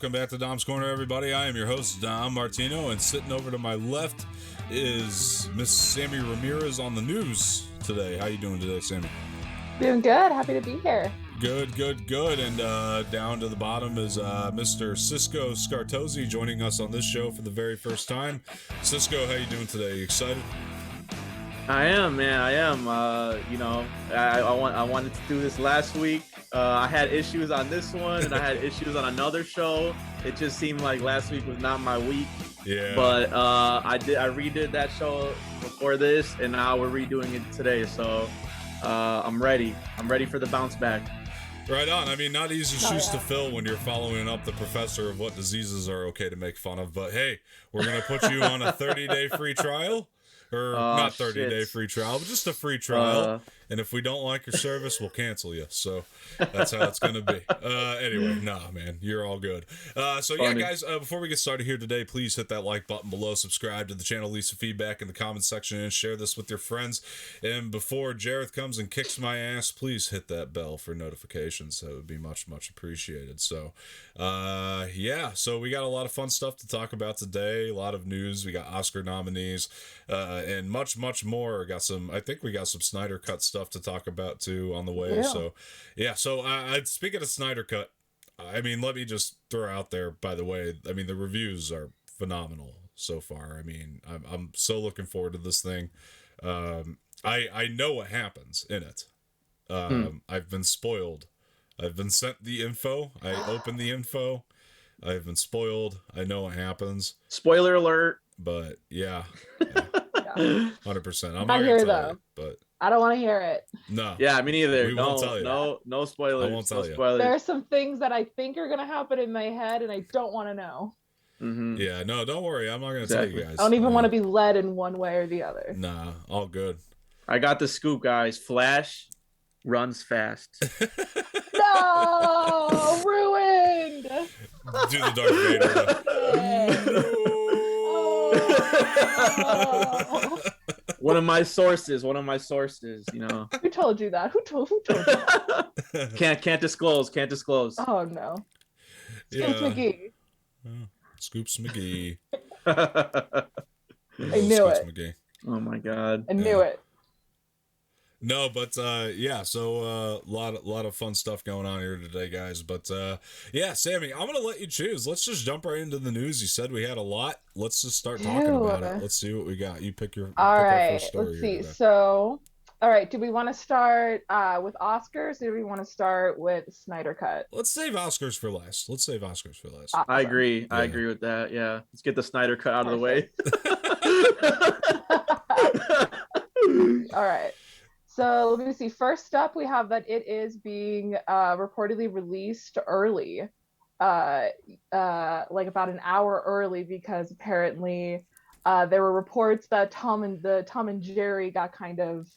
Welcome back to Dom's Corner, everybody. I am your host, Dom Martino, and sitting over to my left is Miss Sammy Ramirez on the news today. How you doing today, Sammy? Doing good. Happy to be here. Good. And down to the bottom is Mr. Cisco Scartozzi joining us on this show for the very first time. Cisco, how you doing today? You excited? I am, man. I am. I wanted to do this last week. I had issues on this one, and I had issues on another show. It just seemed like last week was not my week. Yeah. But I redid that show before this, and now we're redoing it today. So I'm ready. I'm ready for the bounce back. Right on. I mean, not easy shoes to fill when you're following up the professor of what diseases are okay to make fun of. But hey, we're going to put you on a 30-day free trial. Or not 30-day free trial, but just a free trial. And if we don't like your service, we'll cancel you. So that's how it's going to be. Anyway, nah, man, you're all good. Yeah, guys, before we get started here today, please hit that like button below, subscribe to the channel, leave some feedback in the comments section, and share this with your friends. And before Jareth comes and kicks my ass, please hit that bell for notifications. That would be much, much appreciated. So, yeah, so we got a lot of fun stuff to talk about today. A lot of news. We got Oscar nominees. And much, much more. I think we got some Snyder Cut stuff to talk about too on the way. Yeah. So, yeah. So, speaking of Snyder Cut, I mean, let me just throw out there, by the way, I mean, the reviews are phenomenal so far. I mean, I'm so looking forward to this thing. I know what happens in it. I've been spoiled. I've been sent the info. I opened the info. I've been spoiled. I know what happens. Spoiler alert. But yeah. 100%. I'm not here gonna though. tell you, but I don't want to hear it. No. Yeah, me neither. We won't tell you. No spoilers. I won't tell you. Spoilers. There are some things that I think are gonna happen in my head, and I don't want to know. Mm-hmm. Yeah, no, don't worry. I'm not gonna tell you guys. I don't even want to be led in one way or the other. Nah, all good. I got the scoop, guys. Flash runs fast. No, ruined. Do the Darth Vader. One of my sources, you know. Who told you that? Who told you that? Can't disclose. Oh no. Scoops McGee. Scoops McGee. I knew it. McGee. Oh my god. I knew it. No, but yeah, so a lot of fun stuff going on here today, guys. But yeah, Sammy, I'm gonna let you choose. Let's just jump right into the news. You said we had a lot. Let's just start talking about it. Let's see what we got. You pick our first story. Let's see. So, all right, do we want to start with Oscars, or do we want to start with Snyder Cut? Let's save Oscars for last. Awesome. I agree. Yeah. I agree with that. Yeah, let's get the Snyder Cut out of the way. All right. So let me see. First up, we have that it is being reportedly released early, like about an hour early, because apparently there were reports that Tom and Jerry got kind of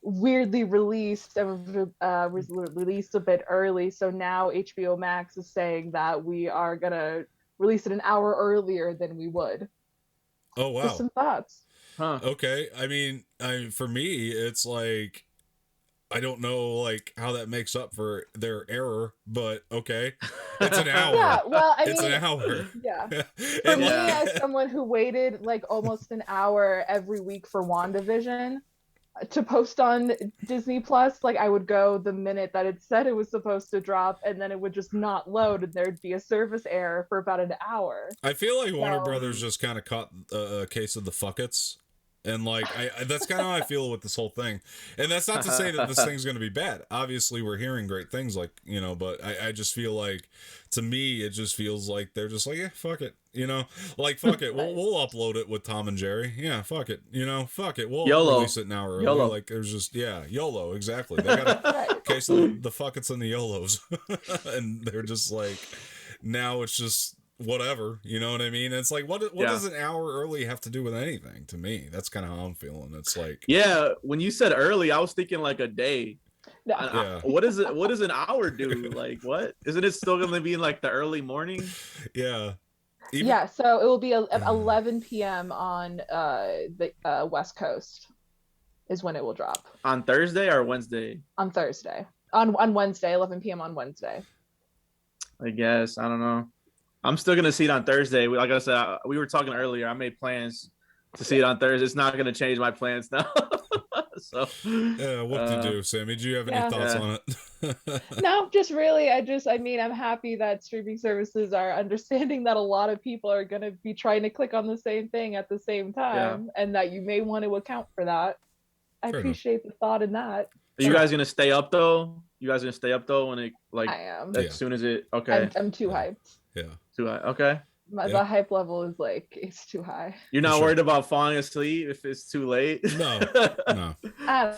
weirdly released and was released a bit early. So now HBO Max is saying that we are gonna release it an hour earlier than we would. Oh wow! Just some thoughts. Huh. Okay, I mean, for me, it's like I don't know, like how that makes up for their error, but okay, it's an hour. Yeah, well, I mean, it's an hour. Yeah, for me, as someone who waited like almost an hour every week for WandaVision to post on Disney Plus, like I would go the minute that it said it was supposed to drop, and then it would just not load, and there'd be a service error for about an hour. I feel like Warner Brothers just kind of caught a case of the fuckets. And like that's kind of how I feel with this whole thing. And that's not to say that this thing's going to be bad. Obviously, we're hearing great things, like, you know, but I just feel like, to me, it just feels like they're just like, yeah, fuck it, you know, like fuck it, we'll upload it with Tom and Jerry. Yeah, fuck it, you know, fuck it, we'll release it an hour early. YOLO. Like there's just YOLO, exactly. They got a case of the fuckets and the YOLOs, and they're just like, now it's just whatever, you know what I mean? It's like, what does an hour early have to do with anything? To me, that's kind of how I'm feeling. It's like, yeah, when you said early, I was thinking like a day. Yeah. What does an hour do? Like, what isn't it still gonna be in like the early morning? Yeah. Yeah, so it will be 11 p.m. on the West Coast is when it will drop. On Thursday or Wednesday? On Thursday. On Wednesday, 11 p.m. on Wednesday. I guess. I don't know. I'm still gonna see it on Thursday. Like I said, we were talking earlier. I made plans to see it on Thursday. It's not gonna change my plans now. So, Yeah, what to do, Sammy? Do you have any thoughts on it? No, just really, I mean, I'm happy that streaming services are understanding that a lot of people are going to be trying to click on the same thing at the same time, and that you may want to account for that. I appreciate the thought in that. Are you guys gonna stay up though? You guys gonna stay up though when it I am. as soon as it? Okay. I'm too hyped. Yeah. Too high. Okay. The hype level is like, it's too high. You're not worried about falling asleep if it's too late? No.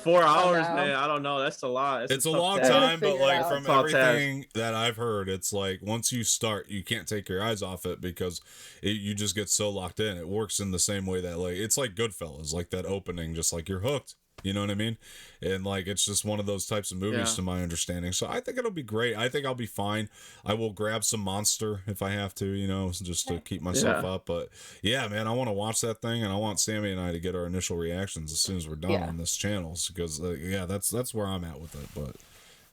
4 hours, man. I don't know. That's a lot. It's a long time, but like from everything that I've heard, it's like once you start, you can't take your eyes off it because you just get so locked in. It works in the same way that like it's like Goodfellas, like that opening, just like you're hooked. You know what I mean? And like it's just one of those types of movies to my understanding. So I think it'll be great. I think I'll be fine. I will grab some Monster if I have to, you know, just to keep myself up. But yeah, man, I want to watch that thing, and I want Sammy and I to get our initial reactions as soon as we're done on this channel, because that's where I'm at with it. But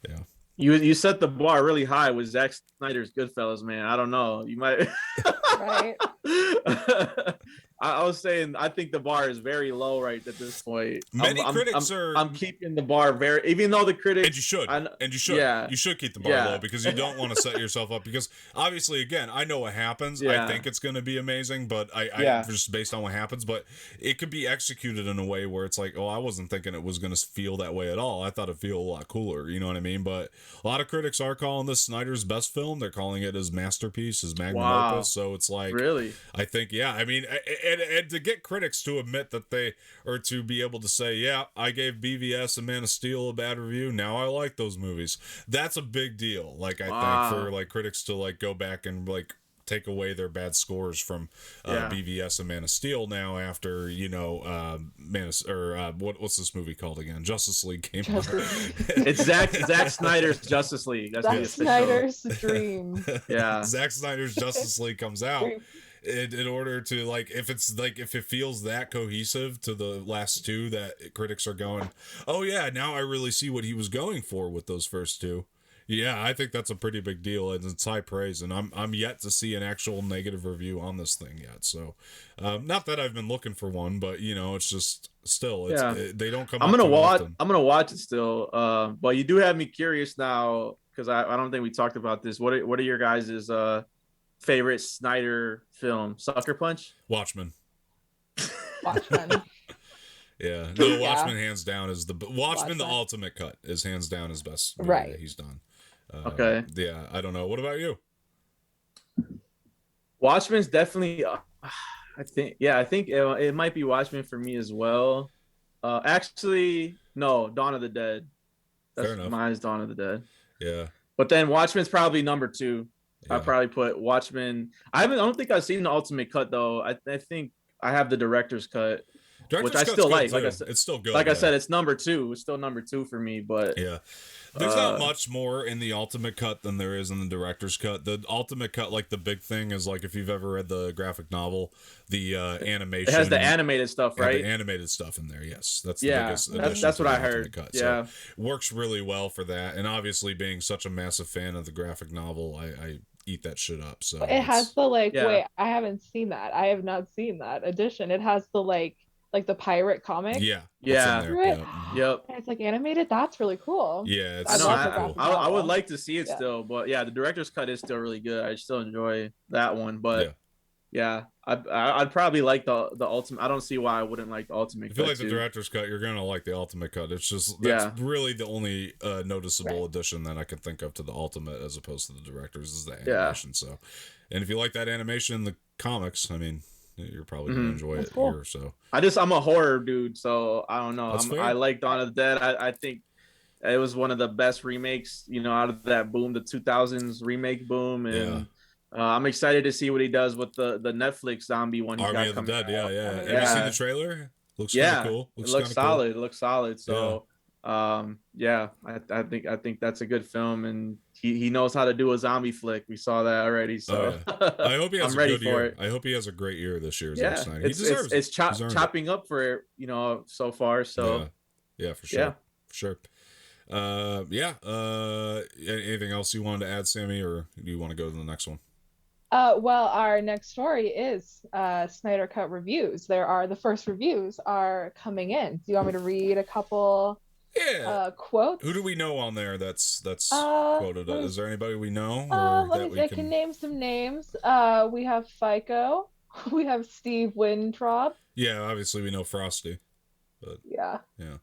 yeah. You set the bar really high with Zack Snyder's Goodfellas, man. I don't know. You might right. I was saying I think the bar is very low right at this point. Many critics I'm keeping the bar very, even though the critics. And you should. Yeah. You should keep the bar low because you don't want to set yourself up. Because obviously, again, I know what happens. I think it's going to be amazing, but I just based on what happens. But it could be executed in a way where it's like, oh, I wasn't thinking it was going to feel that way at all. I thought it'd feel a lot cooler. You know what I mean? But a lot of critics are calling this Snyder's best film. They're calling it his masterpiece, his magnum opus. So it's like, really, I think, I mean, and to get critics to admit that they, or to be able to say, yeah, I gave BVS and Man of Steel a bad review, now I like those movies. That's a big deal. Like, I think for like critics to like go back and like take away their bad scores from BVS and Man of Steel now after, you know, what's this movie called again? Justice League came out. It's Zack Snyder's Justice League. That's Zack Snyder's dream. Yeah. Zack Snyder's Justice League comes out. In order to like, if it feels that cohesive to the last two, that critics are going, oh yeah, now I really see what he was going for with those first two. Yeah, I think that's a pretty big deal, and it's high praise. And I'm yet to see an actual negative review on this thing yet. So, not that I've been looking for one, but you know, it's just still, they don't come. I'm gonna watch it still. But you do have me curious now because I don't think we talked about this. What are your guys' favorite Snyder film? Sucker Punch? Watchmen. Yeah, no, Watchmen hands down is Watchmen. The ultimate cut is hands down his best movie that he's done. Okay. Yeah, I don't know. What about you? Watchmen's definitely. I think it might be Watchmen for me as well. Actually, no, Dawn of the Dead. Mine's Dawn of the Dead. Yeah. But then Watchmen's probably number 2. Yeah. I'd probably put Watchmen. I don't think I've seen the ultimate cut though. I think I have the director's cut, which I still like. Like I said, it's still good. Like I said, it's number 2. It's still number 2 for me. But yeah, there's not much more in the ultimate cut than there is in the director's cut. The ultimate cut, like the big thing, is like if you've ever read the graphic novel, the animation. It has the animated stuff, right? The animated stuff in there. Yes, that's the biggest. That's what I heard. Cut. Yeah, so, works really well for that. And obviously, being such a massive fan of the graphic novel, I eat that shit up. So it has the wait, I haven't seen that. I have not seen that edition. It has the like the pirate comic. Yeah. Yep. It's like animated. That's really cool. Yeah, it's cool. I would like to see it still, but yeah, the director's cut is still really good. I still enjoy that one, but I'd probably like the ultimate. I don't see why I wouldn't like the ultimate. If you like the director's cut, you're gonna like the ultimate cut. It's just that's really the only noticeable addition that I can think of to the ultimate as opposed to the director's is the animation. So, and if you like that animation in the comics, I mean, you're probably gonna enjoy it here. So I'm a horror dude, so I don't know. I like Dawn of the Dead. I think it was one of the best remakes, you know, out of that boom, the 2000s remake boom, and I'm excited to see what he does with the Netflix zombie one. Army of the Dead, yeah. Have you seen the trailer? Looks kind of cool. It looks solid. Cool. It looks solid. So, I think that's a good film, and he knows how to do a zombie flick. We saw that already. So I hope he has I'm ready good year. It. I hope he has a great year this year. Yeah, he deserves it's chopping up for it, you know, so far. So yeah, for sure. For sure. Anything else you wanted to add, Sammy, or do you want to go to the next one? Well, our next story is Snyder Cut reviews. The first reviews are coming in. Do you want me to read a couple quotes? Who do we know on there that's quoted? Is there anybody we know? I can name some names. We have FICO. We have Steve Wintrob. Yeah, obviously we know Frosty. But yeah. Yeah.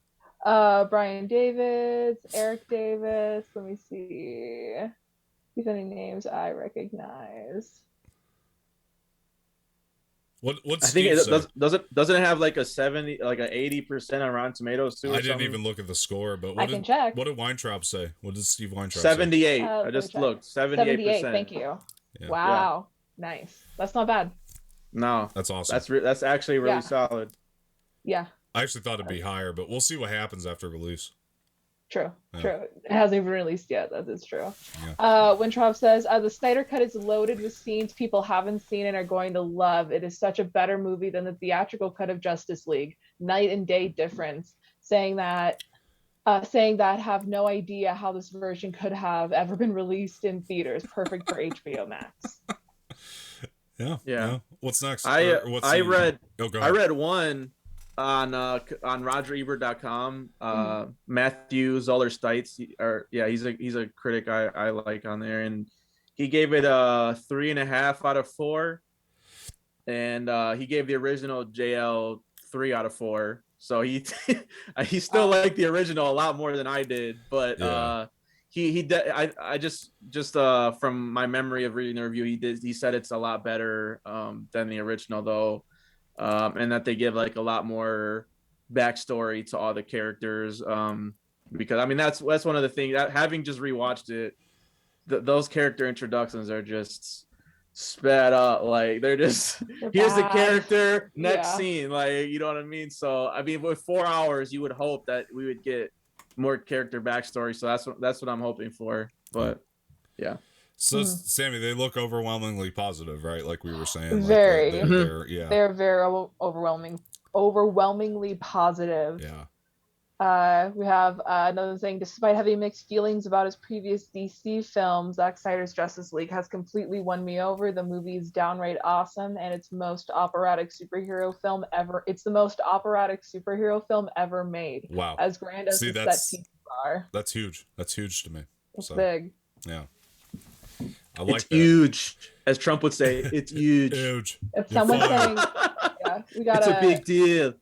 Brian Davids, Eric Davis. Let me see. If any names I recognize. What I think doesn't it have like a 70, like an 80% on Rotten Tomatoes too? I didn't even look at the score, but I can check. What did Weintraub say? What did Steve Weintraub 78. say? I just looked. 78%. Thank you. Yeah. Wow. Yeah. Nice. That's not bad. No. That's awesome. That's actually really solid. Yeah. I actually thought it'd be higher, but we'll see what happens after release. True. It hasn't even released yet. That is true. Yeah. Wintrob says, the Snyder Cut is loaded with scenes people haven't seen and are going to love. It is such a better movie than the theatrical cut of Justice League. Night and day difference. Saying that have no idea how this version could have ever been released in theaters. Perfect for HBO Max. Yeah. What's next? I read one on RogerEbert.com. Matthew Zoller Stites, he's a critic I like on there, and he gave it a 3.5 out of 4, and he gave the original JL 3 out of 4. So he still liked the original a lot more than I did, but I just from my memory of reading the review, he said it's a lot better than the original though. And that they give like a lot more backstory to all the characters, because I mean that's one of the things that, having just rewatched it, those character introductions are just sped up. Like they're here's the character, next scene, like, you know what I mean? So I mean, with 4 hours, you would hope that we would get more character backstory. So that's what I'm hoping for. But yeah. So, Sammy, they look overwhelmingly positive, right? Like we were saying. Very. They're very overwhelmingly positive. Yeah. We have another thing. Despite having mixed feelings about his previous DC film, Zack Snyder's Justice League has completely won me over. The movie is downright awesome, and it's the most operatic superhero film ever. It's the most operatic superhero film ever made. Wow. As grand as the set pieces are. That's huge. That's huge to me. It's big. Yeah. I like it's huge, as Trump would say. It's huge. Huge. If someone's saying, we got it's a big deal.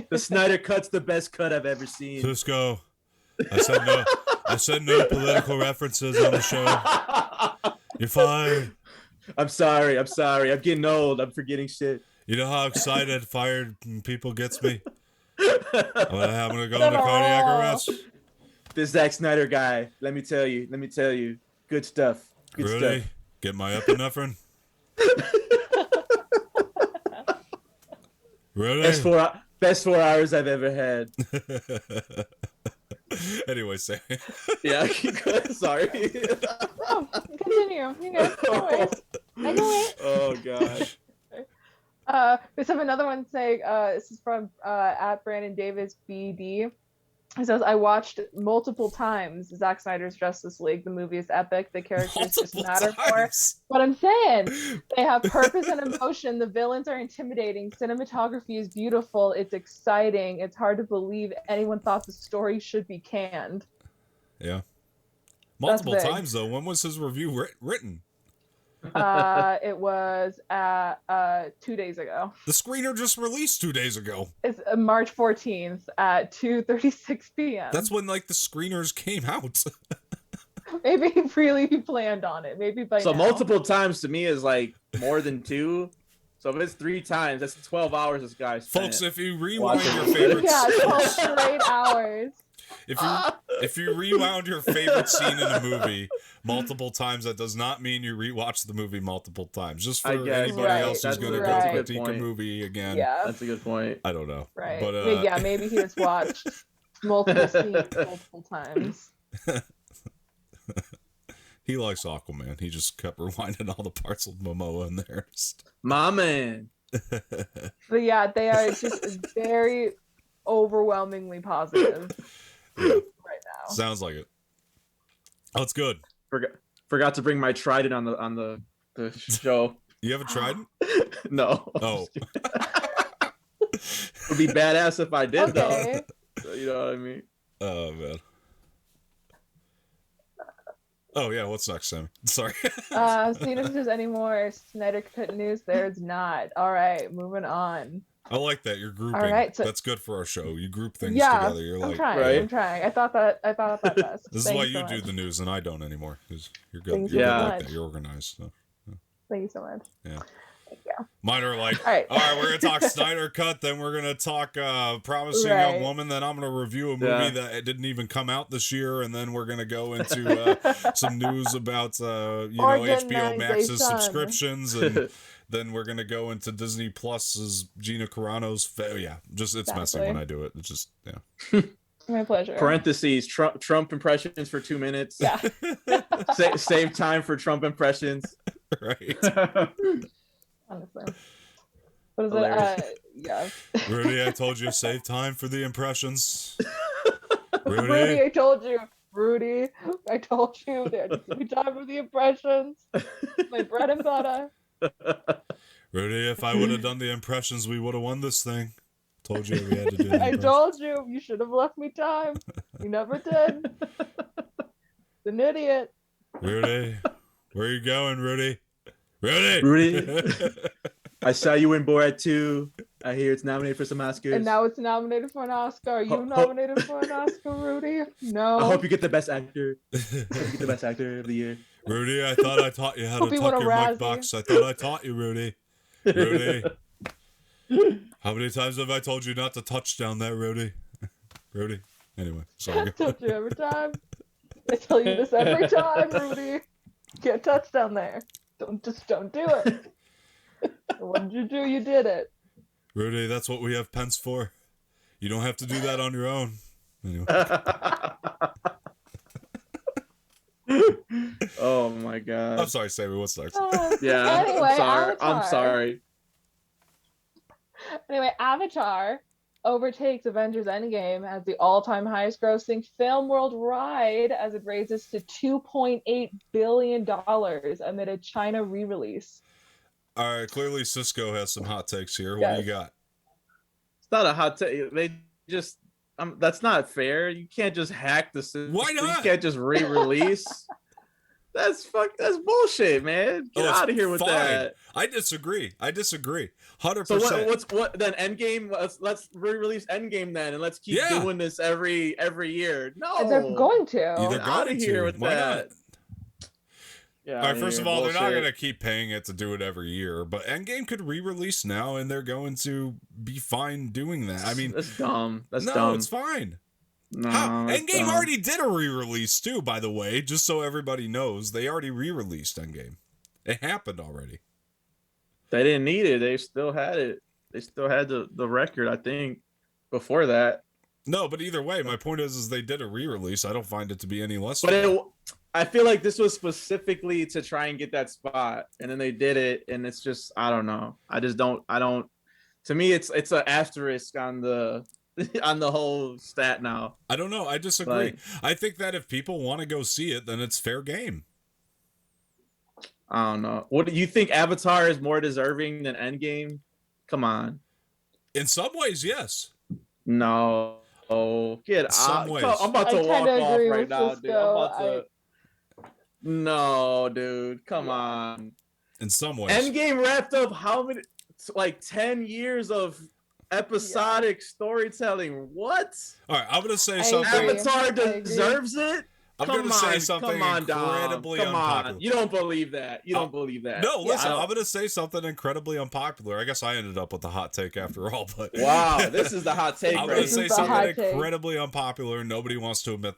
The Snyder Cut's the best cut I've ever seen. Cisco. I said no political references on the show. You're fine. I'm sorry. I'm getting old. I'm forgetting shit. You know how excited fired people gets me? I'm gonna go into cardiac arrest. This Zack Snyder guy, let me tell you. Good stuff. Good stuff. Get my epinephrine. Really? Best 4 hours I've ever had. Anyway, Sam. Yeah, sorry. Oh, continue. You know, no worries. I know it. Oh gosh. We have another one saying, this is from at Brandon Davis BD. He says, I watched multiple times Zack Snyder's Justice League. The movie is epic. The characters just matter more. But I'm saying they have purpose and emotion. The villains are intimidating. Cinematography is beautiful. It's exciting. It's hard to believe anyone thought the story should be canned. Yeah. Multiple times, though. When was his review written? It was 2 days ago. The screener just released 2 days ago. It's March 14th at 2:36 p.m. That's when like the screeners came out. Maybe he really planned on it. Maybe by so now. Multiple times to me is like more than 2. So if it's 3 times, that's 12 hours this guy's spent. Folks, if you rewind your favorite 12 straight hours. If you rewound your favorite scene in a movie multiple times, that does not mean you rewatch the movie multiple times. Just for anybody else who's going to go critique a movie again. Yeah, that's a good point. I don't know. Right. But maybe he has watched multiple scenes multiple times. He likes Aquaman. He just kept rewinding all the parts of Momoa in there. My man. But yeah, they are just very overwhelmingly positive right now. Sounds like it. Oh, it's good. Forgot to bring my trident on the the show. You haven't tried it? No. Oh. It would be badass if I did, Okay. though. So, you know what I mean? Oh, man. Oh, yeah, what's next, Sam? Sorry. Seeing if there's any more Snyder Cut news. There's not. All right, moving on. I like that. You're grouping. All right, so, that's good for our show. You group things yeah, together. You're I'm like, trying. right? I'm trying. I thought that best. This is why you do the news and I don't anymore. Because you're good. Thank You're you good so like much. that. You're organized. So. Thank you so much. Yeah. Thank you. Mine are like, All right, we're going to talk Snyder Cut, then we're going to talk Promising Young Woman, then I'm going to review a movie that didn't even come out this year, and then we're going to go into some news about, HBO Max's subscriptions, and then we're going to go into Disney Plus's Gina Carano's, it's messy when I do it. It's just, My pleasure. Parentheses, Trump impressions for 2 minutes. Yeah. Save time for Trump impressions. Right. Honestly. What is Hilarious. it? Yeah. Rudy, I told you, save time for the impressions. Rudy, I told you. Rudy, I told you. There needs to be time for the impressions. My bread and butter. Rudy, if I would have done the impressions, we would have won this thing. Told you we had to do the I impressions. told you. You should have left me time. You never did. An idiot. Rudy, where are you going, Rudy? Rudy! Rudy, I saw you in Borat 2. I hear it's nominated for some Oscars. And now it's nominated for an Oscar. Are you nominated for an Oscar, Rudy? No. I hope you get the best actor. I hope you get the best actor of the year. Rudy, I thought I taught you how Hope to you tuck won a your mic Razzie. box. I thought I taught you, Rudy. Rudy. How many times have I told you not to touch down there, Rudy? Rudy. Anyway, I sorry. told you every time. I tell you this every time, Rudy. You can't touch down there. Don't do it. What did you do? You did it. Rudy, that's what we have pens for. You don't have to do that on your own. Anyway. Oh my god. I'm sorry, Sammy. What's next? Yeah. Anyway, I'm sorry. Avatar. I'm sorry. Anyway, Avatar overtakes Avengers Endgame as the all-time highest grossing film worldwide as it raises to $2.8 billion amid a China re-release. All right, clearly Cisco has some hot takes here. What do you got? It's not a hot take. They just that's not fair. You can't just hack the system. Why not? You can't just re-release. That's bullshit, man. Get out of here with that. I disagree. 100%. So what then Endgame? Let's re-release Endgame then, and let's keep doing this every year. No, They're going to. Get out of here with that. Not? Yeah. All right. First of all, they're not going to keep paying it to do it every year, but Endgame could re-release now, and they're going to be fine doing that. I mean, that's dumb. That's no, dumb. it's fine. No, Endgame already did a re-release too, by the way, just so everybody knows. They already re-released Endgame. It happened already. They didn't need it. They still had it. They still had the record, I think, before that. No, but either way, my point is they did a re-release. I don't find it to be any less. But I feel like this was specifically to try and get that spot, and then they did it, and it's just I don't know. I don't. To me, it's an asterisk on the whole stat now. I don't know. I disagree. I think that if people want to go see it, then it's fair game. I don't know. What do you think? Avatar is more deserving than Endgame? Come on. In some ways, yes. No. Oh, get out. Some ways. I'm about to walk off right now, dude. I'm about to. No, dude. Come on. In some ways. Endgame wrapped up how many? Like 10 years of episodic storytelling. What? All right, I'm gonna say something. Avatar deserves it. I'm going to say something incredibly unpopular. You don't believe that. You don't believe that. No, listen, I'm going to say something incredibly unpopular. I guess I ended up with the hot take after all, but wow, this is the hot take. I'm going to say something incredibly unpopular. Nobody wants to admit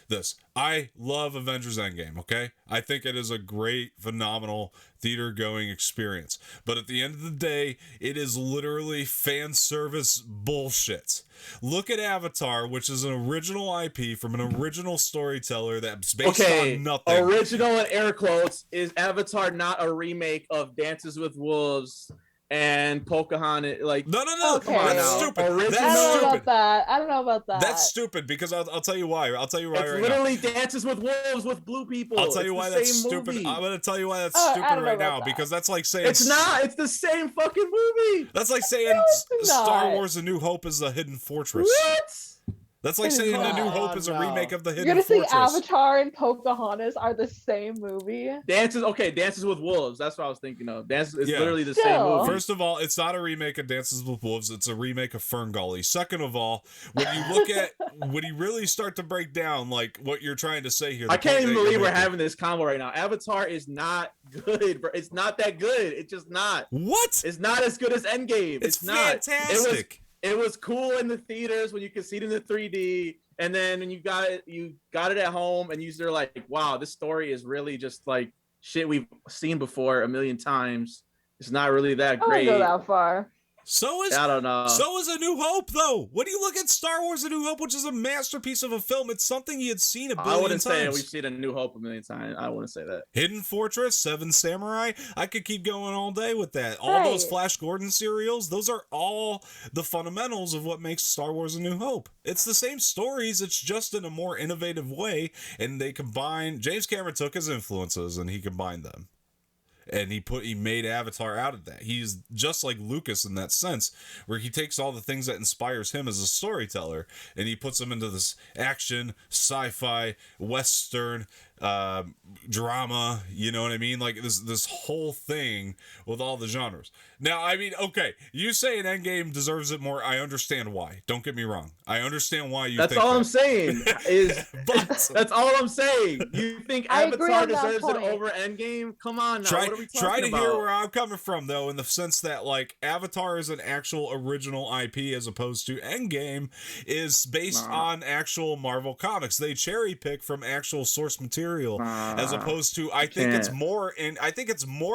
this. I love Avengers Endgame, okay? I think it is a great, phenomenal theater-going experience. But at the end of the day, it is literally fan service bullshit. Look at Avatar, which is an original IP from an original storyteller that's based on nothing. Original in air quotes. Is Avatar not a remake of Dances with Wolves and Pocahontas? Like, no, Okay. come on, that's stupid. Original. That's about that. I don't know about that. That's stupid because I'll tell you why. I'll tell you why it's right literally now. Dances with Wolves with blue people. I'll tell you why that's stupid. Movie. I'm going to tell you why that's stupid right now because that's like saying... It's not. It's the same fucking movie. That's like saying Star Wars A New Hope is a Hidden Fortress. What? That's like saying A New Hope is a remake of the Hidden You're Fortress. gonna say Avatar and Pocahontas are the same movie? Dances with Wolves. That's what I was thinking of. Dances is literally the same movie. First of all, it's not a remake of Dances with Wolves. It's a remake of Ferngully. Second of all, when you look at when you really start to break down like what you're trying to say here, I can't even believe we're having this combo right now. Avatar is not good, bro. It's not that good. It's just not. What? It's not as good as Endgame. It's not. Fantastic. It was cool in the theaters when you could see it in the 3D, and then when you got it at home, and you're like, wow, this story is really just like shit we've seen before a million times. It's not really that great. I don't go that far. I don't know. So is A New Hope, though. When you look at Star Wars A New Hope, which is a masterpiece of a film, it's something you had seen a billion times. I wouldn't say we've seen A New Hope a million times. I wouldn't say that. Hidden Fortress, Seven Samurai. I could keep going all day with that. All those Flash Gordon serials, those are all the fundamentals of what makes Star Wars A New Hope. It's the same stories, it's just in a more innovative way, and they combine... James Cameron took his influences, and he combined them. And he made Avatar out of that. He's just like Lucas in that sense, where he takes all the things that inspires him as a storyteller and he puts them into this action, sci-fi, western, drama, you know what I mean? Like this whole thing with all the genres. Now, I mean, okay, you say an Endgame deserves it more. I understand why. Don't get me wrong. I understand why you That's think all that. I'm saying. That's all I'm saying. You think Avatar deserves it over Endgame? Come on now. What are we talking Try to about? hear where I'm coming from, though, in the sense that, like, Avatar is an actual original IP as opposed to Endgame is based on actual Marvel comics. They cherry pick from actual source material as opposed to, I think it's more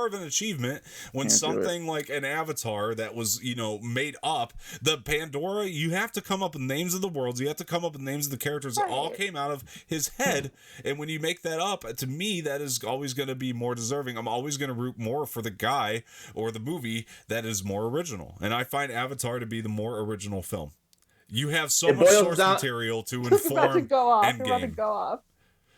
of an achievement when something like an Avatar that was, made up, the Pandora, you have to come up with names of the worlds, you have to come up with names of the characters that all came out of his head, and when you make that up, to me, that is always going to be more deserving. I'm always going to root more for the guy or the movie that is more original, and I find Avatar to be the more original film. You have so much source material to inform about to go off. Endgame. You're about to go off.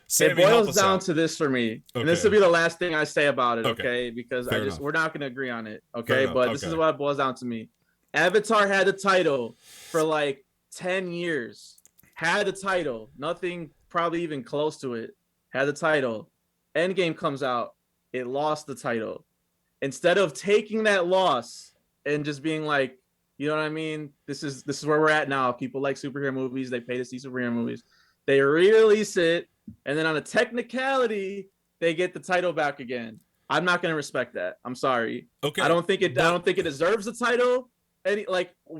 Sammy, it boils down to this for me, and this will be the last thing I say about it, okay? Because we're not going to agree on it, okay? But this is what it boils down to me. Avatar had the title for like 10 years. Had the title. Nothing probably even close to it. Had the title. Endgame comes out. It lost the title. Instead of taking that loss and just being like, you know what I mean? This is where we're at now. People like superhero movies. They pay to see superhero movies. They re-release it. And then on a technicality, they get the title back again. I'm not going to respect that. I'm sorry. Okay. I don't think it deserves the title.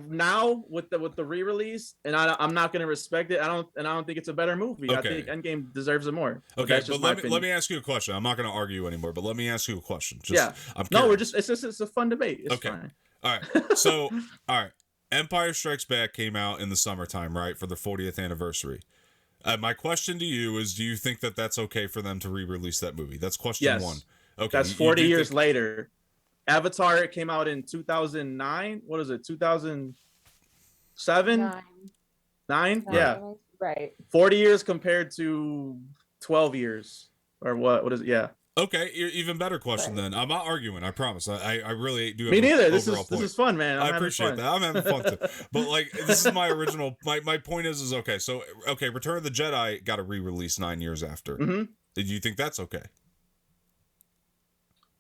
Now with the re-release, and I'm not going to respect it. I don't think it's a better movie. I think Endgame deserves it more. Okay, but let me ask you a question. I'm not going to argue anymore, but let me ask you a question. It's a fun debate. It's fine. All right. So, all right. Empire Strikes Back came out in the summertime, right, for the 40th anniversary. My question to you is, do you think that that's okay for them to re-release that movie? That's question one. Okay. That's 40 years later. Avatar came out in 2009. What is it? 2007? 9? Yeah. Right. 40 years compared to 12 years. Or what? What is it? Yeah. Okay, even better question then. I'm not arguing, I promise. I really do have Me neither. This is fun, man. I appreciate that. I'm having fun too. But like this is my original my point is okay, so Return of the Jedi got a re-release 9 years after. Mm-hmm. Did you think that's okay?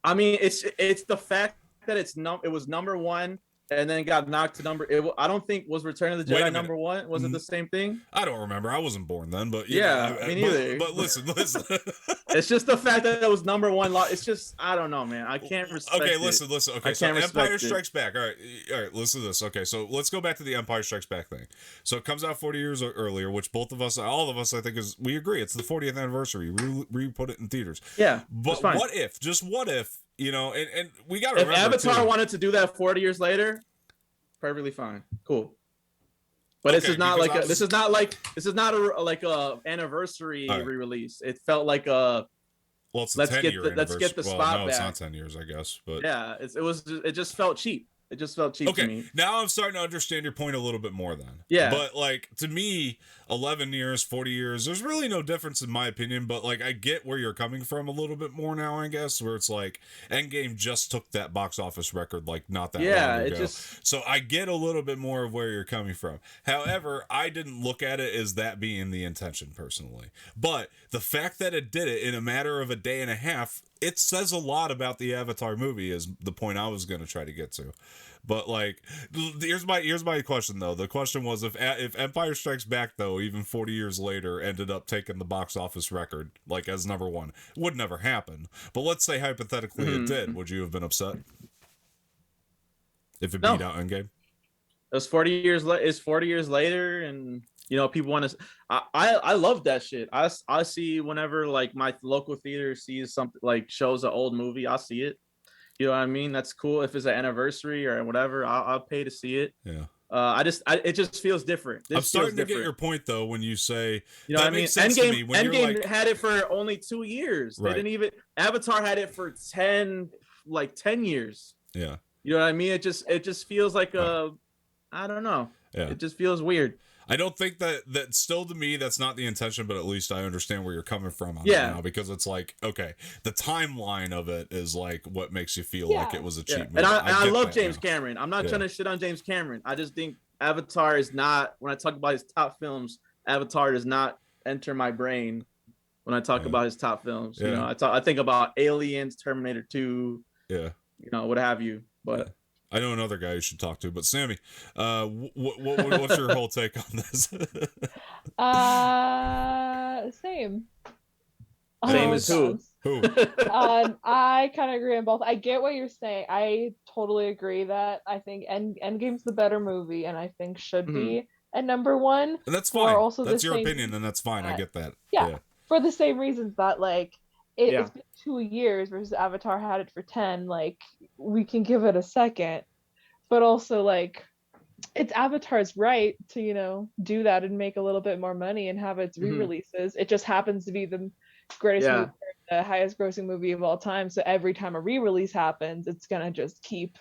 I mean, it's the fact that it was number one and then got knocked to number. I don't think was Return of the Jedi number one. Was it the same thing? I don't remember. I wasn't born then, but me neither. But listen. It's just the fact that it was number one. It's just I don't know, man. I can't respect. Okay, listen. Okay, so Empire Strikes Back. All right. Listen to this. Okay, so let's go back to the Empire Strikes Back thing. So it comes out 40 years earlier, which all of us, I think, we agree. It's the 40th anniversary. We put it in theaters. Yeah, but what if? Just what if? And we got to remember, if Avatar wanted to do that 40 years later, perfectly fine, cool. But this is not like a anniversary re-release. It felt like a let's get the spot back. No, it's not 10 years, I guess. But yeah, it just felt cheap. It just felt cheap to me. Now I'm starting to understand your point a little bit more then. Yeah. But like to me, 11 years, 40 years, there's really no difference in my opinion, but like I get where you're coming from a little bit more now, I guess, where it's like Endgame just took that box office record like not that long ago. So I get a little bit more of where you're coming from. However, I didn't look at it as that being the intention personally. But the fact that it did it in a matter of a day and a half, it says a lot about the Avatar movie is the point I was going to try to get to. But like, here's my question though. The question was if Empire Strikes Back though, even 40 years later, ended up taking the box office record like as number one, it would never happen. But let's say hypothetically it did. Would you have been upset if it beat out Endgame? It was 40 years. It's 40 years later, and you know people want to. I love that shit. I see whenever like my local theater sees something like shows an old movie, I'll see it. You know what I mean? That's cool. If it's an anniversary or whatever, I'll pay to see it. Yeah. It just feels different. I'm starting to get your point though when you say, you know what I mean? Endgame had it for only 2 years. Right. They didn't even. Avatar had it for 10 years. Yeah. You know what I mean? It just feels like I don't know. Yeah. It just feels weird. I don't think that still to me that's not the intention, but at least I understand where you're coming from on it now, because it's like, okay, the timeline of it is like what makes you feel like it was a cheap movie. And I love James Cameron. I'm not trying to shit on James Cameron. I just think Avatar is not, when I talk about his top films, Avatar does not enter my brain when I talk about his top films. You know, I think about Aliens, Terminator 2, you know, what have you. But I know another guy you should talk to, but Sammy, what's your whole take on this? Same. Same as who? I kind of agree on both. I get what you're saying. I totally agree that I think Endgame's the better movie, and I think should be at number one. And that's fine. That's your opinion, and that's fine. I get that. Yeah. For the same reasons that like it's been 2 years versus Avatar had it for 10. Like we can give it a second, but also like it's Avatar's right to, you know, do that and make a little bit more money and have its re-releases. It just happens to be the greatest movie, the highest grossing movie of all time. So every time a re-release happens, it's gonna just keep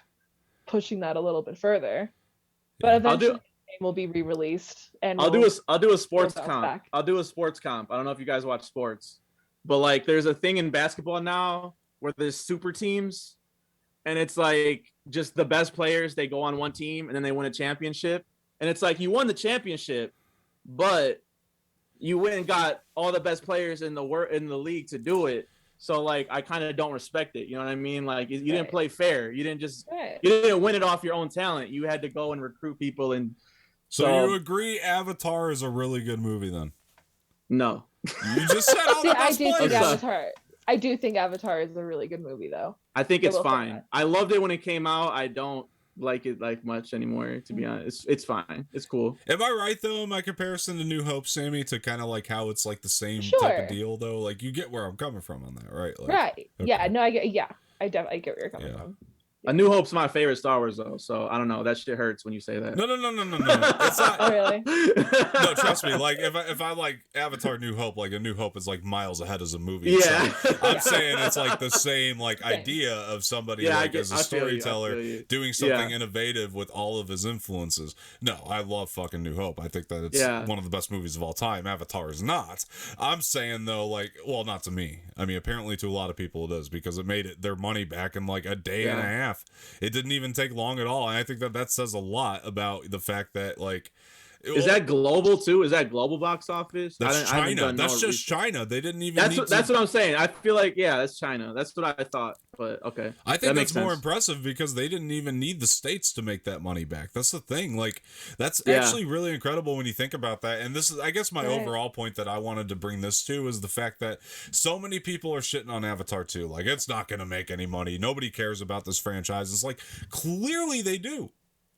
pushing that a little bit further. But eventually the game will be re-released, and I'll do a sports comp. I'll do a sports comp. I don't know if you guys watch sports, but like there's a thing in basketball now where there's super teams, and it's like just the best players, they go on one team and then they win a championship. And it's like you won the championship, but you went and got all the best players in the league to do it. So like I kind of don't respect it. You know what I mean? Like you didn't play fair. You didn't just you didn't win it off your own talent. You had to go and recruit people. And so you agree Avatar is a really good movie then? No. You just said all the best players. I do think Avatar is a really good movie, though. I think it's fine. I loved it when it came out. I don't like it like much anymore, to be honest. It's fine. It's cool. Am I right though in my comparison to New Hope, Sammy, to kind of like how it's like the same type of deal though? Like you get where I'm coming from on that, right? Like, right. Okay. Yeah. No, I get. Yeah, I definitely get where you're coming from. A New Hope's my favorite Star Wars though, so I don't know. That shit hurts when you say that. No. It's not. Oh, really? No, trust me. Like if I like Avatar New Hope, like a New Hope is like miles ahead as a movie. Yeah. So I'm saying it's like the same like idea of somebody like as a storyteller doing something innovative with all of his influences. No, I love fucking New Hope. I think that it's one of the best movies of all time. Avatar is not. I'm saying though, like, well, not to me. I mean, apparently to a lot of people it is because it made their money back in like a day and a half. It didn't even take long at all, and I think that says a lot about the fact that like is that global too? Is that global box office? That's China. That's just China. They didn't even. That's what I'm saying. I feel like that's China. That's what I thought. But okay, I think that's more impressive because they didn't even need the States to make that money back. That's the thing. Like that's actually really incredible when you think about that. And this is, I guess, my overall point that I wanted to bring this to is the fact that so many people are shitting on Avatar 2. Like it's not going to make any money. Nobody cares about this franchise. It's like clearly they do.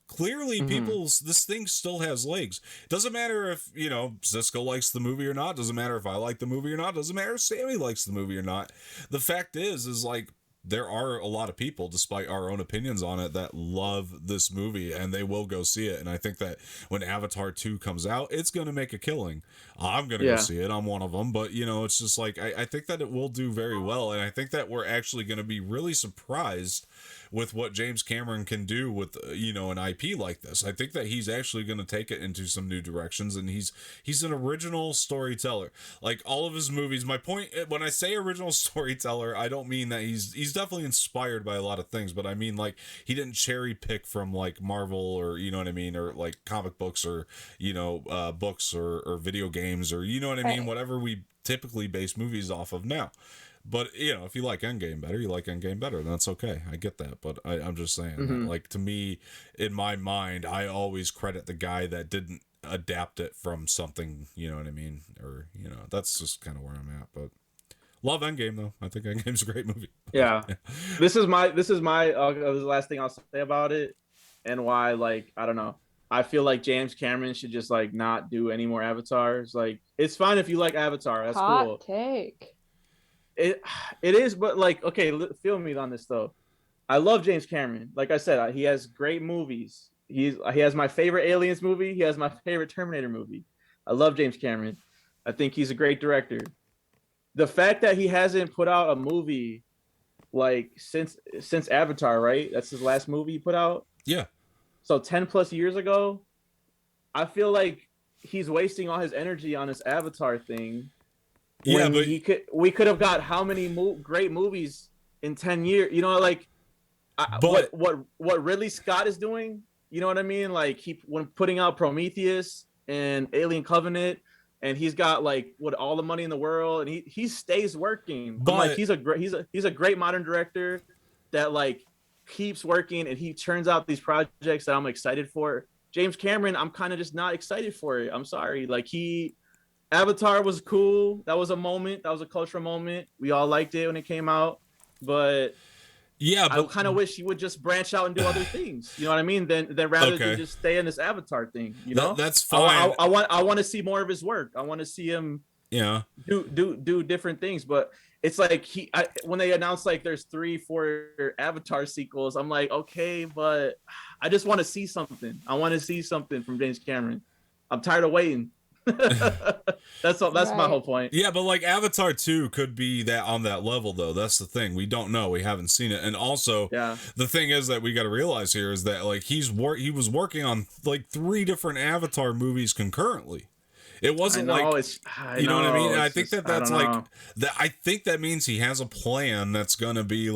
Clearly, this thing still has legs. Doesn't matter if, you know, Cisco likes the movie or not. Doesn't matter if I like the movie or not. Doesn't matter if Sammy likes the movie or not. The fact is like, there are a lot of people, despite our own opinions on it, that love this movie and they will go see it. And I think that when Avatar 2 comes out, it's going to make a killing. I'm going to go see it. I'm one of them. But, you know, it's just like, I think that it will do very well. And I think that we're actually going to be really surprised with what James Cameron can do with an IP like this. I think that he's actually going to take it into some new directions, and he's an original storyteller. Like all of his movies, my point when I say original storyteller, I don't mean that he's definitely inspired by a lot of things, but I mean like he didn't cherry pick from like Marvel or you know what I mean, or like comic books or books or video games or you know what I mean, whatever we typically base movies off of now. But if you like Endgame better, you like Endgame better. That's okay. I get that. But I'm just saying, that, like to me, in my mind, I always credit the guy that didn't adapt it from something. You know what I mean? Or that's just kind of where I'm at. But love Endgame though. I think Endgame's a great movie. Yeah. This is my this is the last thing I'll say about it, and why I don't know. I feel like James Cameron should just not do any more Avatars. Like it's fine if you like Avatar. That's Hot cool. take. It is, but okay, feel me on this though. I love James Cameron. Like I said, he has great movies. He has my favorite Aliens movie. He has my favorite Terminator movie. I love James Cameron. I think he's a great director. The fact that he hasn't put out a movie since Avatar, right? That's his last movie he put out. Yeah. So 10 plus years ago, I feel like he's wasting all his energy on this Avatar thing. Yeah, but we could have got how many great movies in 10 years? What Ridley Scott is doing. You know what I mean? Like when putting out Prometheus and Alien Covenant, and he's got all the money in the world, and he stays working. But he's a great modern director that keeps working, and he churns out these projects that I'm excited for. James Cameron, I'm kind of just not excited for it. I'm sorry. Avatar was cool. That was a moment. That was a cultural moment. We all liked it when it came out, but I kind of wish he would just branch out and do other things. You know what I mean? Then rather than just stay in this Avatar thing. You know, that's fine. I want to see more of his work. I want to see him do different things. But it's when they announced there's 3-4 Avatar sequels, I'm like, okay, but I just want to see something. I want to see something from James Cameron. I'm tired of waiting. That's my whole point. Yeah, but Avatar 2 could be that on that level though. That's the thing. We don't know. We haven't seen it. And also the thing is that we got to realize here is that he was working on 3 different Avatar movies concurrently. It wasn't you know what I mean? And I think that's that. I think that means he has a plan that's gonna be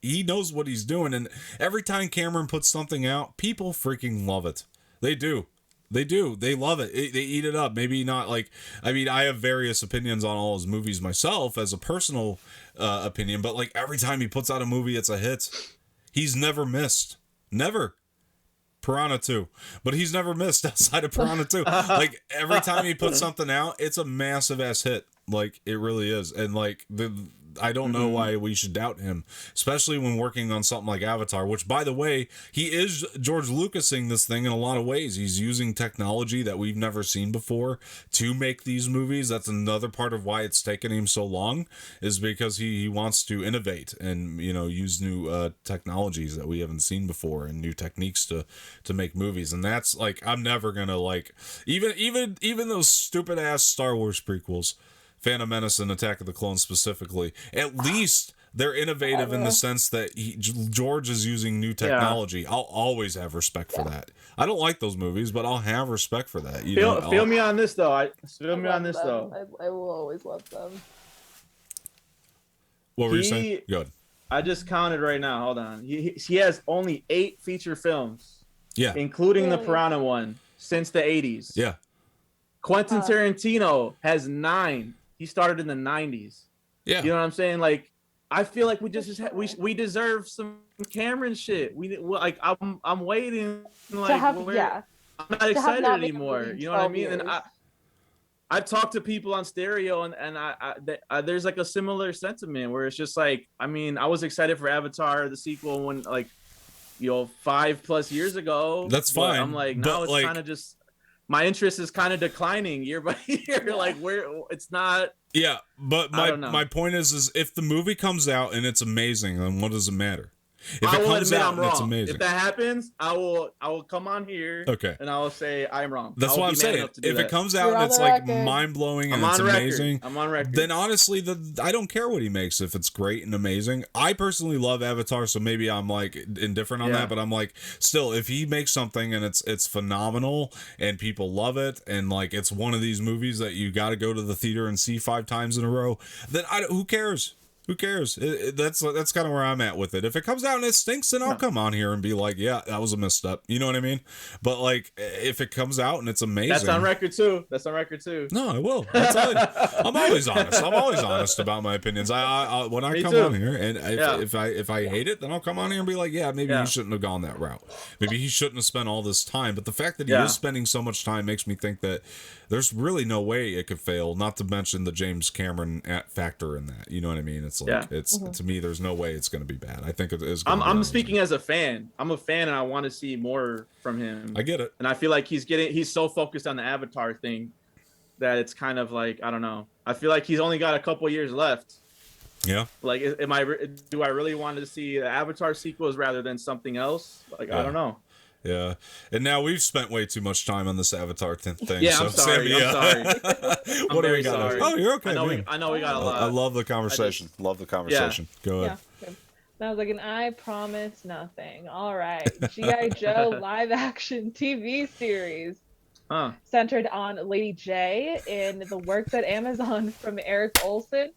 he knows what he's doing. And every time Cameron puts something out, people freaking love it. They do. They do. They love it. They eat it up. Maybe not I have various opinions on all his movies myself as a personal opinion, but every time he puts out a movie, it's a hit. He's never missed. Never. Piranha 2. But he's never missed outside of Piranha 2. Every time he puts something out, it's a massive ass hit. It really is. And I don't know why we should doubt him, especially when working on something like Avatar, which, by the way, he is George Lucasing this thing in a lot of ways. He's using technology that we've never seen before to make these movies. That's another part of why it's taken him so long, is because he wants to innovate and, use new technologies that we haven't seen before and new techniques to make movies. And that's I'm never going to even those stupid ass Star Wars prequels, Phantom Menace and Attack of the Clones specifically, at least they're innovative in the sense that George is using new technology. I'll always have respect for that. I don't like those movies, but I'll have respect for that. Feel me on this though. I will always love them. What were you saying? Good. I just counted right now. Hold on. He has only 8 feature films. Yeah. Including the Piranha one since the 80s. Yeah. Quentin Tarantino has 9. He started in the 90s. Yeah. You know what I'm saying? I feel like we deserve some Cameron shit. I'm waiting. I'm not excited anymore. You know what I mean? Years. And I talked to people on stereo, and there's a similar sentiment where it's just I was excited for Avatar, the sequel, when 5+ years ago. That's fine. I'm now it's kind of just. My interest is kind of declining year by year. It's not. Yeah, but my point is if the movie comes out and it's amazing, then what does it matter? If it will comes admit out I'm and it's wrong. amazing. If that happens, I will come on here. Okay. And I will say I'm wrong. That's what I'm saying. If it comes out and it's like mind blowing and it's amazing, I'm on record. then honestly, I don't care what he makes if it's great and amazing. I personally love Avatar, so maybe I'm like indifferent on that, but I'm like, still, if he makes something and it's phenomenal and people love it and like it's one of these movies that you got to go to the theater and see 5 times in a row, then who cares? Who cares? That's kind of where I'm at with it. If it comes out and it stinks, then I'll come on here and be like, yeah, that was a misstep. You know what I mean? But like, if it comes out and it's amazing, that's on record too. No, I will. I'm always honest. I'm always honest about my opinions. I when I come on here and if I hate it, then I'll come on here and be like, yeah, maybe he shouldn't have gone that route. Maybe he shouldn't have spent all this time. But the fact that he is spending so much time makes me think that there's really no way it could fail. Not to mention the James Cameron factor in that. You know what I mean? It's like to me, there's no way it's going to be bad. I think it is. I'm speaking as a fan. I'm a fan, and I want to see more from him. I get it, and I feel like he's so focused on the Avatar thing that it's kind of like, I don't know. I feel like he's only got a couple years left. Yeah. Like, do I really want to see the Avatar sequels rather than something else? Like, I don't know. Yeah, and now we've spent way too much time on this Avatar thing. Yeah, so, I'm sorry. I'm sorry. What do we got? Sorry. Oh, you're okay. I know we got a lot. I love the conversation. Love the conversation. Go ahead. Yeah. And I was like, and I promise nothing. All right, G.I. Joe live action TV series centered on Lady J in the works at Amazon from Eric Olson.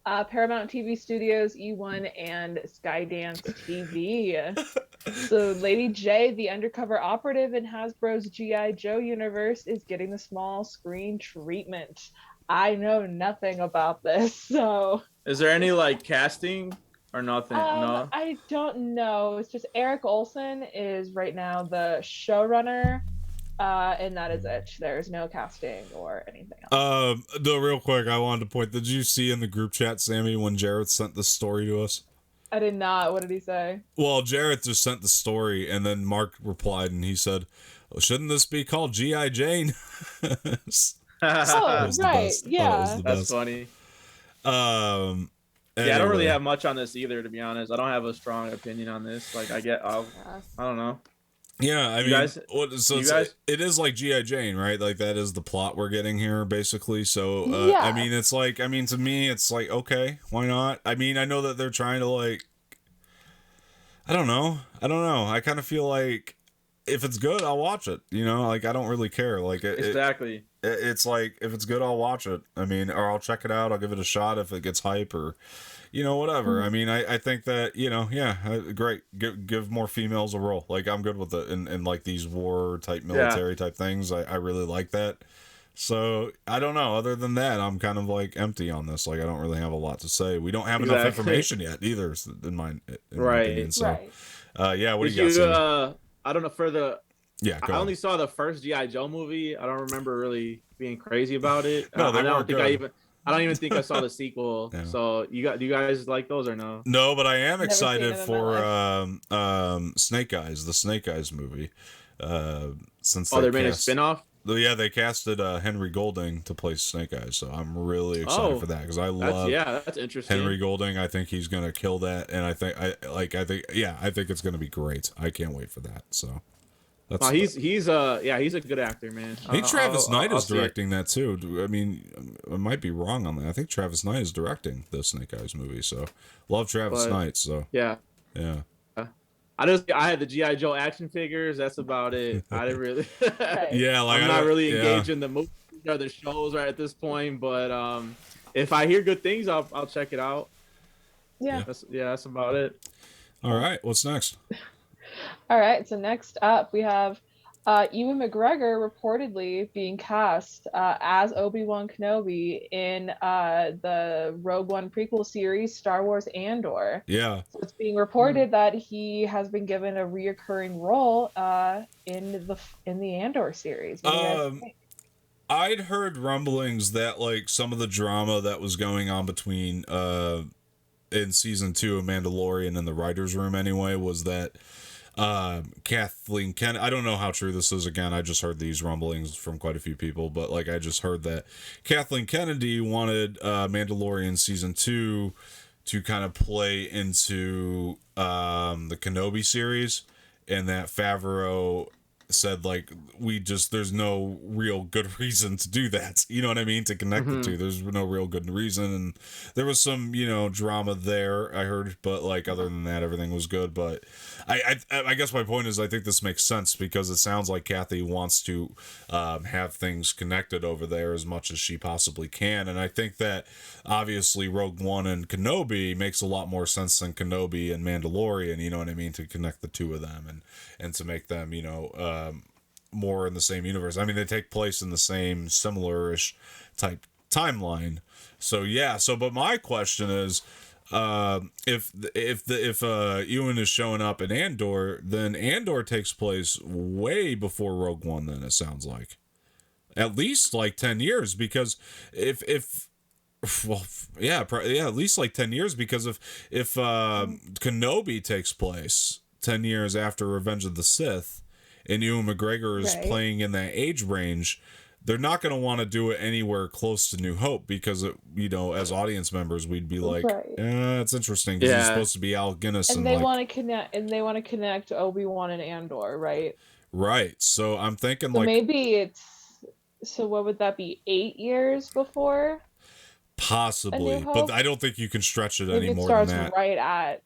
Paramount TV Studios, E1, and Skydance TV. So Lady J, the undercover operative in Hasbro's G.I. Joe universe, is getting the small screen treatment. I know nothing about this, so... Is there any, like, casting or nothing? No? I don't know. It's just Eric Olson is right now the showrunner. And that is it. There's no casting or anything else. No, real quick, I wanted to point. Did you see in the group chat, Sammy, when Jarrett sent the story to us? I did not. What did he say? Well, Jarrett just sent the story, and then Mark replied, and he said, well, "Shouldn't this be called G.I. Jane?" Oh, right. Yeah, that's funny. Anyway. Yeah, I don't really have much on this either, to be honest. I don't have a strong opinion on this. Like, I don't know. Yeah, I mean, it is like G.I. Jane, right? Like, that is the plot we're getting here, basically. So, I mean, it's like, to me, it's like, okay, why not? I mean, I know that they're trying to, like, I don't know. I kind of feel like if it's good, I'll watch it, you know? Like, I don't really care. Like, exactly. It's like, if it's good, I'll watch it. I mean, or I'll check it out. I'll give it a shot if it gets hype or... You know, whatever. I mean, I think that, you know, great. Give more females a role. Like, I'm good with it. And like these war type military type things. I really like that. So I don't know. Other than that, I'm kind of like empty on this. Like, I don't really have a lot to say. We don't have enough information yet either, in my opinion. So, what do you got? I don't know. For the I only saw the first G.I. Joe movie. I don't remember really being crazy about it. No, I don't even think I saw the sequel. Yeah. So do you guys like those or no? No, but I am excited for Snake Eyes, the Snake Eyes movie. Since they made a spinoff? Yeah, they casted Henry Golding to play Snake Eyes, so I'm really excited for that because I love that's interesting. Henry Golding. I think he's gonna kill that, and I think it's gonna be great. I can't wait for that. So. He's a good actor, man. I think Travis Knight is directing that too. I mean, I might be wrong on that. I think Travis Knight is directing the Snake Eyes movie. So love Travis Knight. So yeah. I had the G.I. Joe action figures. That's about it. I didn't really. I'm not really engaged in the movies or the shows right at this point. But if I hear good things, I'll check it out. Yeah. That's about it. All right. What's next? All right, so next up we have Ewan McGregor reportedly being cast as Obi-Wan Kenobi in the Rogue One prequel series, Star Wars Andor. Yeah. So it's being reported that he has been given a reoccurring role in the Andor series. What do you guys think? I'd heard rumblings that like some of the drama that was going on between in season 2 of Mandalorian in the writer's room anyway was that Kathleen Kennedy, I don't know how true this is, again, I just heard these rumblings from quite a few people, but like I just heard that Kathleen Kennedy wanted Mandalorian season 2 to kind of play into the Kenobi series, and that Favreau said like there's no real good reason to do that, you know what I mean, to connect the two. There's no real good reason, and there was some drama there, I heard, but like other than that everything was good. But I guess my point is I think this makes sense because it sounds like Kathy wants to have things connected over there as much as she possibly can, and I think that obviously Rogue One and Kenobi makes a lot more sense than Kenobi and Mandalorian, you know what I mean, to connect the two of them and to make them more in the same universe. I mean, they take place in the same similar-ish type timeline. So yeah. But my question is, if Ewan is showing up in Andor, then Andor takes place way before Rogue One. Then it sounds like, at least like 10 years, because if at least like 10 years, because if Kenobi takes place 10 years after Revenge of the Sith, and Ewan McGregor is playing in that age range, they're not going to want to do it anywhere close to New Hope, because as audience members, we'd be like, it's interesting because he's supposed to be Alec Guinness, and they want to connect Obi-Wan and Andor, right? Right. So I'm thinking maybe so what would that be? 8 years before? Possibly, but I don't think you can stretch it any more than that. Right at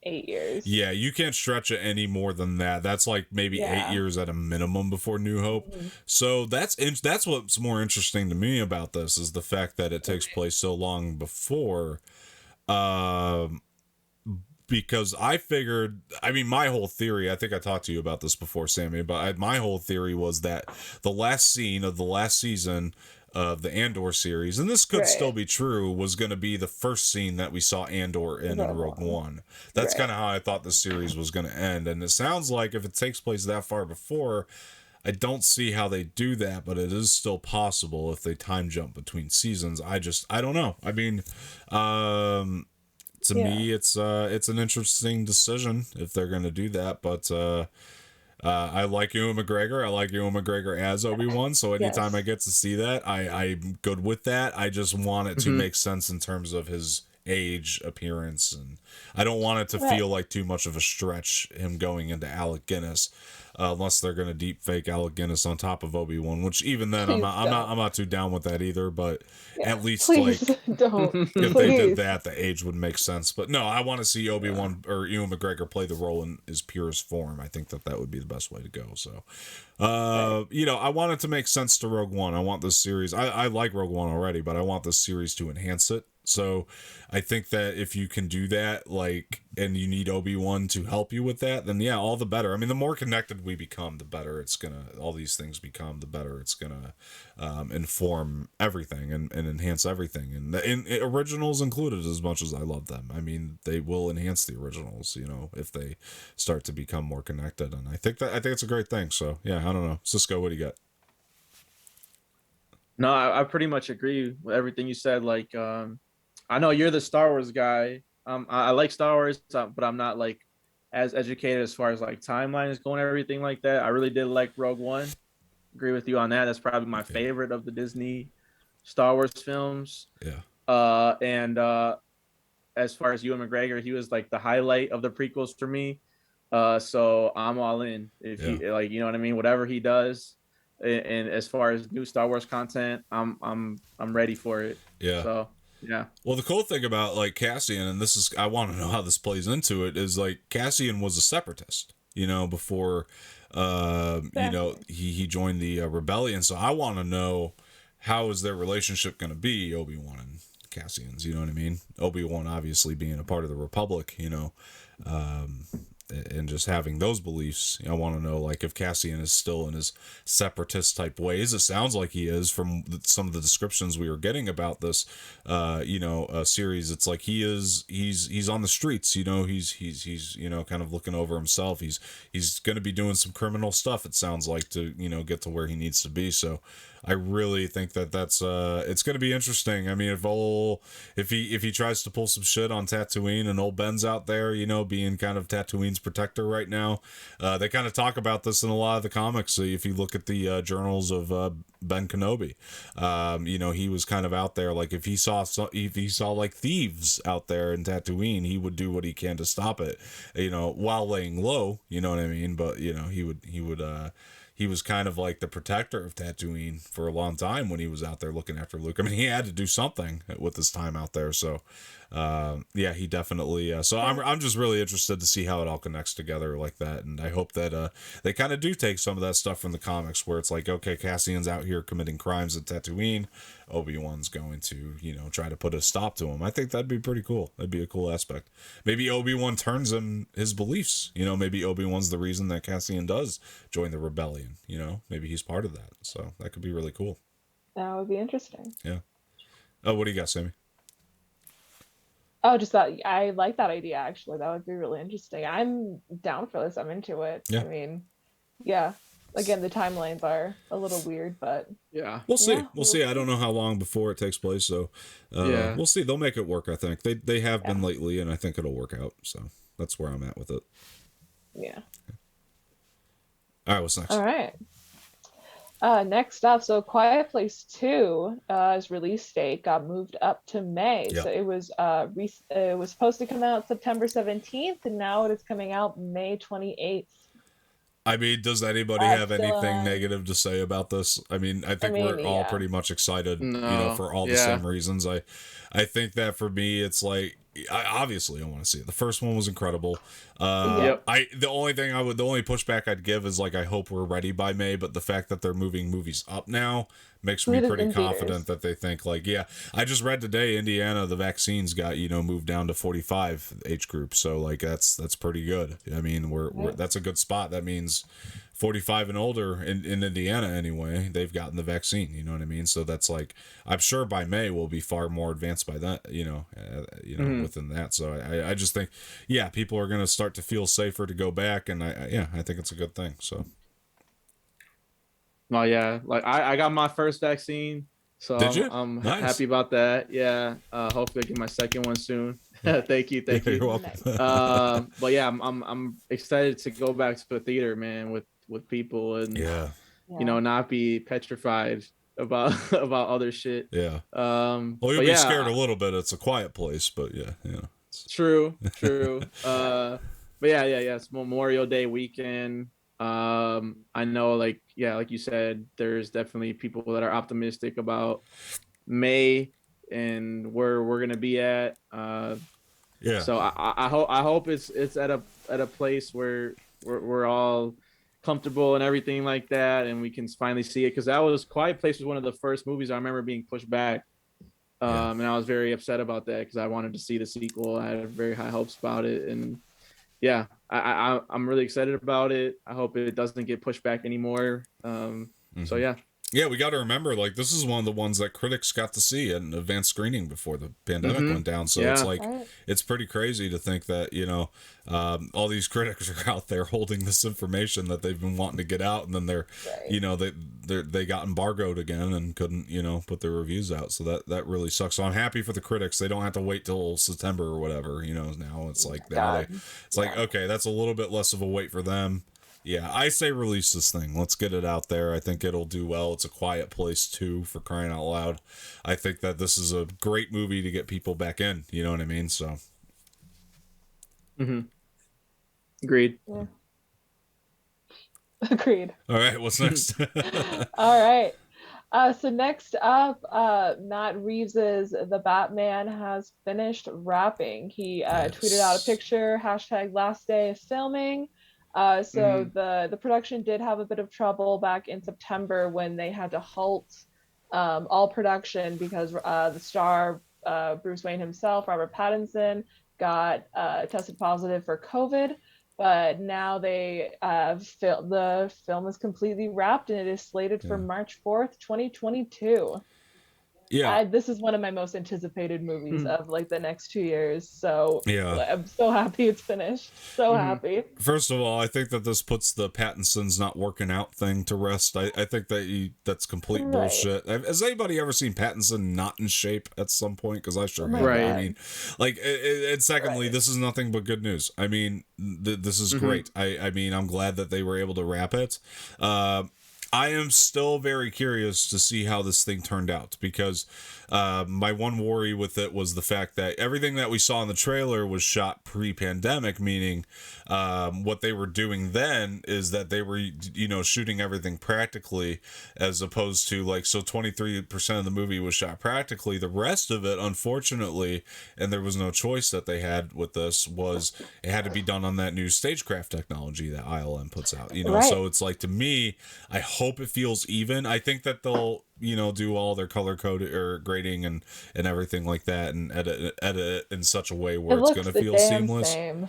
8 years. Yeah, you can't stretch it any more than that. That's like maybe 8 years at a minimum before New Hope. Mm-hmm. So that's what's more interesting to me about this, is the fact that it takes place so long before. Because I figured, my whole theory, I think I talked to you about this before, Sammy, but my whole theory was that the last scene of the last season of the Andor series, and this could still be true, was going to be the first scene that we saw Andor in Rogue One. That's kind of how I thought the series was going to end, and it sounds like if it takes place that far before, I don't see how they do that, but it is still possible if they time jump between seasons. I don't know. To me, it's an interesting decision if they're going to do that, but I like Ewan McGregor. I like Ewan McGregor as Obi-Wan, so anytime I get to see that, I'm good with that. I just want it to make sense in terms of his age, appearance, and I don't want it to feel like too much of a stretch, him going into Alec Guinness, unless they're going to deep fake Alec Guinness on top of Obi-Wan, which even then I'm not too down with that either, but at least don't. If they did that, the age would make sense. But no, I want to see Obi-Wan or Ewan McGregor play the role in his purest form. I think that would be the best way to go. So I want it to make sense to Rogue One. I want this series, I like Rogue One already, but I want this series to enhance it. So I think that if you can do that, and you need Obi-Wan to help you with that, then all the better. The more connected we become, the better all these things become, the better it's gonna inform everything and enhance everything, and originals included. As much as I love them, they will enhance the originals, if they start to become more connected, and I think it's a great thing. So I don't know, Cisco, what do you got? No, I pretty much agree with everything you said. I know you're the Star Wars guy. I like Star Wars, but I'm not as educated as far as timelines going and everything like that. I really did like Rogue One. Agree with you on that. That's probably my favorite of the Disney Star Wars films. Yeah. And as far as Ewan McGregor, he was the highlight of the prequels for me. So I'm all in. If he you know what I mean, whatever he does. And as far as new Star Wars content, I'm ready for it. Yeah. So yeah. Well, the cool thing about Cassian, and I want to know how this plays into it, is Cassian was a separatist, before he joined the rebellion. So I want to know, how is their relationship going to be, Obi-Wan and Cassian's, you know what I mean? Obi-Wan obviously being a part of the Republic, and just having those beliefs. I want to know if Cassian is still in his separatist type ways. It sounds like he is from some of the descriptions we were getting about this series. It's he's on the streets, he's kind of looking over himself. He's going to be doing some criminal stuff, it sounds like, to get to where he needs to be. So I really think that's it's going to be interesting. I mean, if he tries to pull some shit on Tatooine and old Ben's out there, you know, being kind of Tatooine's protector right now, they kind of talk about this in a lot of the comics. So if you look at the journals of Ben Kenobi, you know, he was kind of out there. Like if he saw like thieves out there in Tatooine, he would do what he can to stop it, you know, while laying low. You know what I mean? But you know, he was kind of like the protector of Tatooine for a long time when he was out there looking after Luke. I mean, he had to do something with his time out there. So, yeah, he definitely. So I'm just really interested to see how it all connects together like that, and I hope that they kind of do take some of that stuff from the comics, where it's like, okay, Cassian's out here committing crimes at Tatooine, Obi-Wan's going to, you know, try to put a stop to him. I think that'd be pretty cool. That'd be a cool aspect. Maybe Obi-Wan turns him his beliefs. You know, maybe Obi-Wan's the reason that Cassian does join the rebellion. You know, maybe he's part of that. So that could be really cool. That would be interesting. Yeah. Oh, what do you got, Sammy? Oh, just that I like that idea actually. That would be really interesting. I'm down for this. I'm into it. Yeah. I mean, yeah. Again, the timelines are a little weird, but yeah, we'll see. Yeah, We'll see. I don't know how long before it takes place, so Yeah. we'll see. They'll make it work. I think they have been lately, and I think it'll work out. So that's where I'm at with it. yeah. All right, what's next? All right. Next up, so Quiet Place 2's release date got moved up to May. Yep. So it was supposed to come out September 17th, and now it is coming out May 28th. I mean, does anybody have still, anything negative to say about this? I mean, I think we're all pretty much excited, you know, for all the same reasons. I think that for me, it's like, obviously I want to see it. The first one was incredible. The only pushback I'd give is like, I hope we're ready by May, but the fact that they're moving movies up now makes me pretty confident that they think like, yeah, I just read today, Indiana, the vaccines got, you know, moved down to 45 age group. So like, that's pretty good. I mean, we're that's a good spot. That means 45 and older in Indiana anyway, they've gotten the vaccine, you know what I mean? So that's like, I'm sure by May we'll be far more advanced by that, you know, within that. So I just think, yeah, people are going to start to feel safer to go back. And I think it's a good thing. So. Well, yeah, like I got my first vaccine, so I'm happy about that. Yeah, hopefully I get my second one soon. Thank you. You're welcome. But yeah, I'm excited to go back to the theater, man, with people and you know, not be petrified about other shit. Yeah. Well, you'll be scared a little bit. It's a quiet place, but yeah. True. But yeah. It's Memorial Day weekend. I know, like you said, there's definitely people that are optimistic about May and where we're gonna be at. So I hope it's at a place where we're all comfortable and everything like that, and we can finally see it, because that was Quiet Place was one of the first movies I remember being pushed back. And I was very upset about that because I wanted to see the sequel. I had very high hopes about it, and yeah, I'm really excited about it. I hope it doesn't get pushed back anymore. So yeah. Yeah, we got to remember, like, this is one of the ones that critics got to see at an advanced screening before the pandemic went down. So it's like, it's pretty crazy to think that, you know, all these critics are out there holding this information that they've been wanting to get out, and then they're, you know, they got embargoed again and couldn't, you know, put their reviews out. So that really sucks. So I'm happy for the critics. They don't have to wait till September or whatever, you know. Now it's like like, okay, that's a little bit less of a wait for them. Yeah, I say release this thing. Let's get it out there. I think it'll do well. It's a Quiet Place too, for crying out loud. I think that this is a great movie to get people back in. You know what I mean? So. Agreed. Yeah. Agreed. All right, what's next? All right. So next up, Matt Reeves's The Batman has finished wrapping. He tweeted out a picture, #last day of filming. So the production did have a bit of trouble back in September when they had to halt all production because the star, Bruce Wayne himself, Robert Pattinson, got tested positive for COVID. But now the film is completely wrapped, and it is slated for March 4th, 2022. Yeah. This is one of my most anticipated movies of like the next 2 years. So I'm so happy it's finished. So happy. First of all, I think that this puts the Pattinson's not working out thing to rest. I think that that's complete bullshit. Has anybody ever seen Pattinson not in shape at some point? Because I sure have. I mean, like, and secondly, this is nothing but good news. I mean, this is great. I mean, I'm glad that they were able to wrap it. I am still very curious to see how this thing turned out, because my one worry with it was the fact that everything that we saw in the trailer was shot pre-pandemic, meaning what they were doing then is that they were, shooting everything practically, as opposed to like, so 23% of the movie was shot practically. The rest of it, unfortunately, and there was no choice that they had with this, was it had to be done on that new stagecraft technology that ILM puts out, so it's like, to me, I hope it feels even. I think that they'll do all their color code or grading and everything like that, and edit it in such a way where it's going to feel seamless. Same.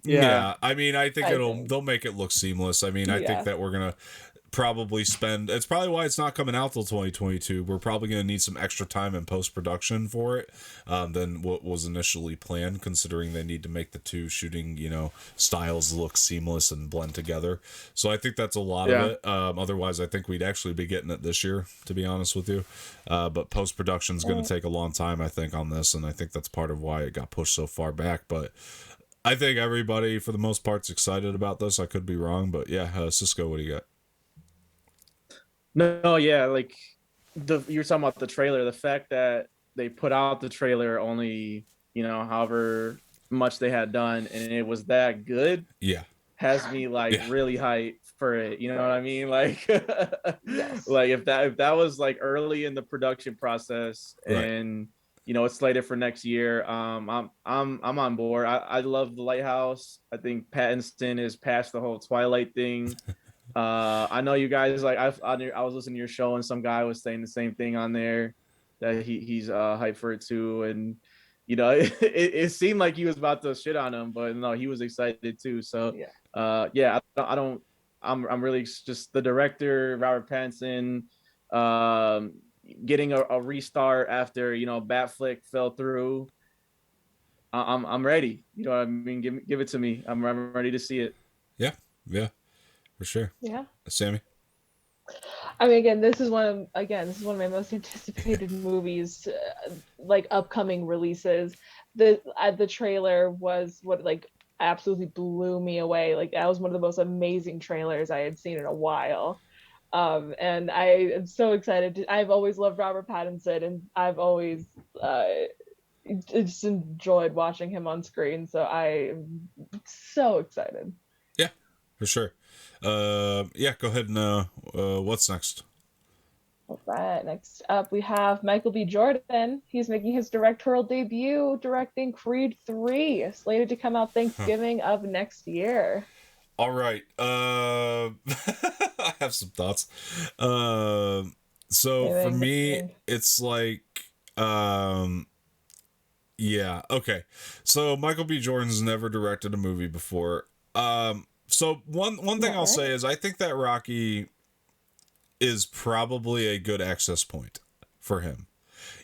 Yeah, I mean, I think they'll make it look seamless. I mean, I think that we're gonna probably it's probably why it's not coming out till 2022. We're probably gonna need some extra time in post-production for it than what was initially planned, considering they need to make the two shooting styles look seamless and blend together. So I think that's a lot of it. Otherwise, I think we'd actually be getting it this year, to be honest with you. But post-production is going to take a long time, I think, on this, and I think that's part of why it got pushed so far back. But I think everybody, for the most part, is excited about this. I could be wrong, but yeah, Cisco, what do you got? No, yeah, like you're talking about the trailer. The fact that they put out the trailer only, however much they had done, and it was that good. Yeah, has me like really hyped for it. You know what I mean? Like, like if that was like early in the production process, and it's slated for next year. I'm on board. I love The Lighthouse. I think Pattinson is past the whole Twilight thing. I know you guys, like, I was listening to your show, and some guy was saying the same thing on there, that he's hyped for it too, and it seemed like he was about to shit on him, but no, he was excited too. So I'm really just the director, Robert Pattinson, getting a restart after Batfleck fell through. I'm ready. You know what I mean? Give it to me. I'm ready to see it. Yeah, for sure. Yeah, Sammy. I mean, again, this is one of my most anticipated movies, like upcoming releases. The trailer was what absolutely blew me away. Like, that was one of the most amazing trailers I had seen in a while. And I am so excited. I've always loved Robert Pattinson, and I've always just enjoyed watching him on screen. So I am so excited. Yeah, for sure. Go ahead and what's next? All right, next up we have Michael B. Jordan. He's making his directorial debut directing Creed 3, slated to come out Thanksgiving of next year. All right. I have some thoughts. So for me, it's like, okay. So Michael B. Jordan's never directed a movie before. So one thing I'll say is I think that Rocky is probably a good access point for him.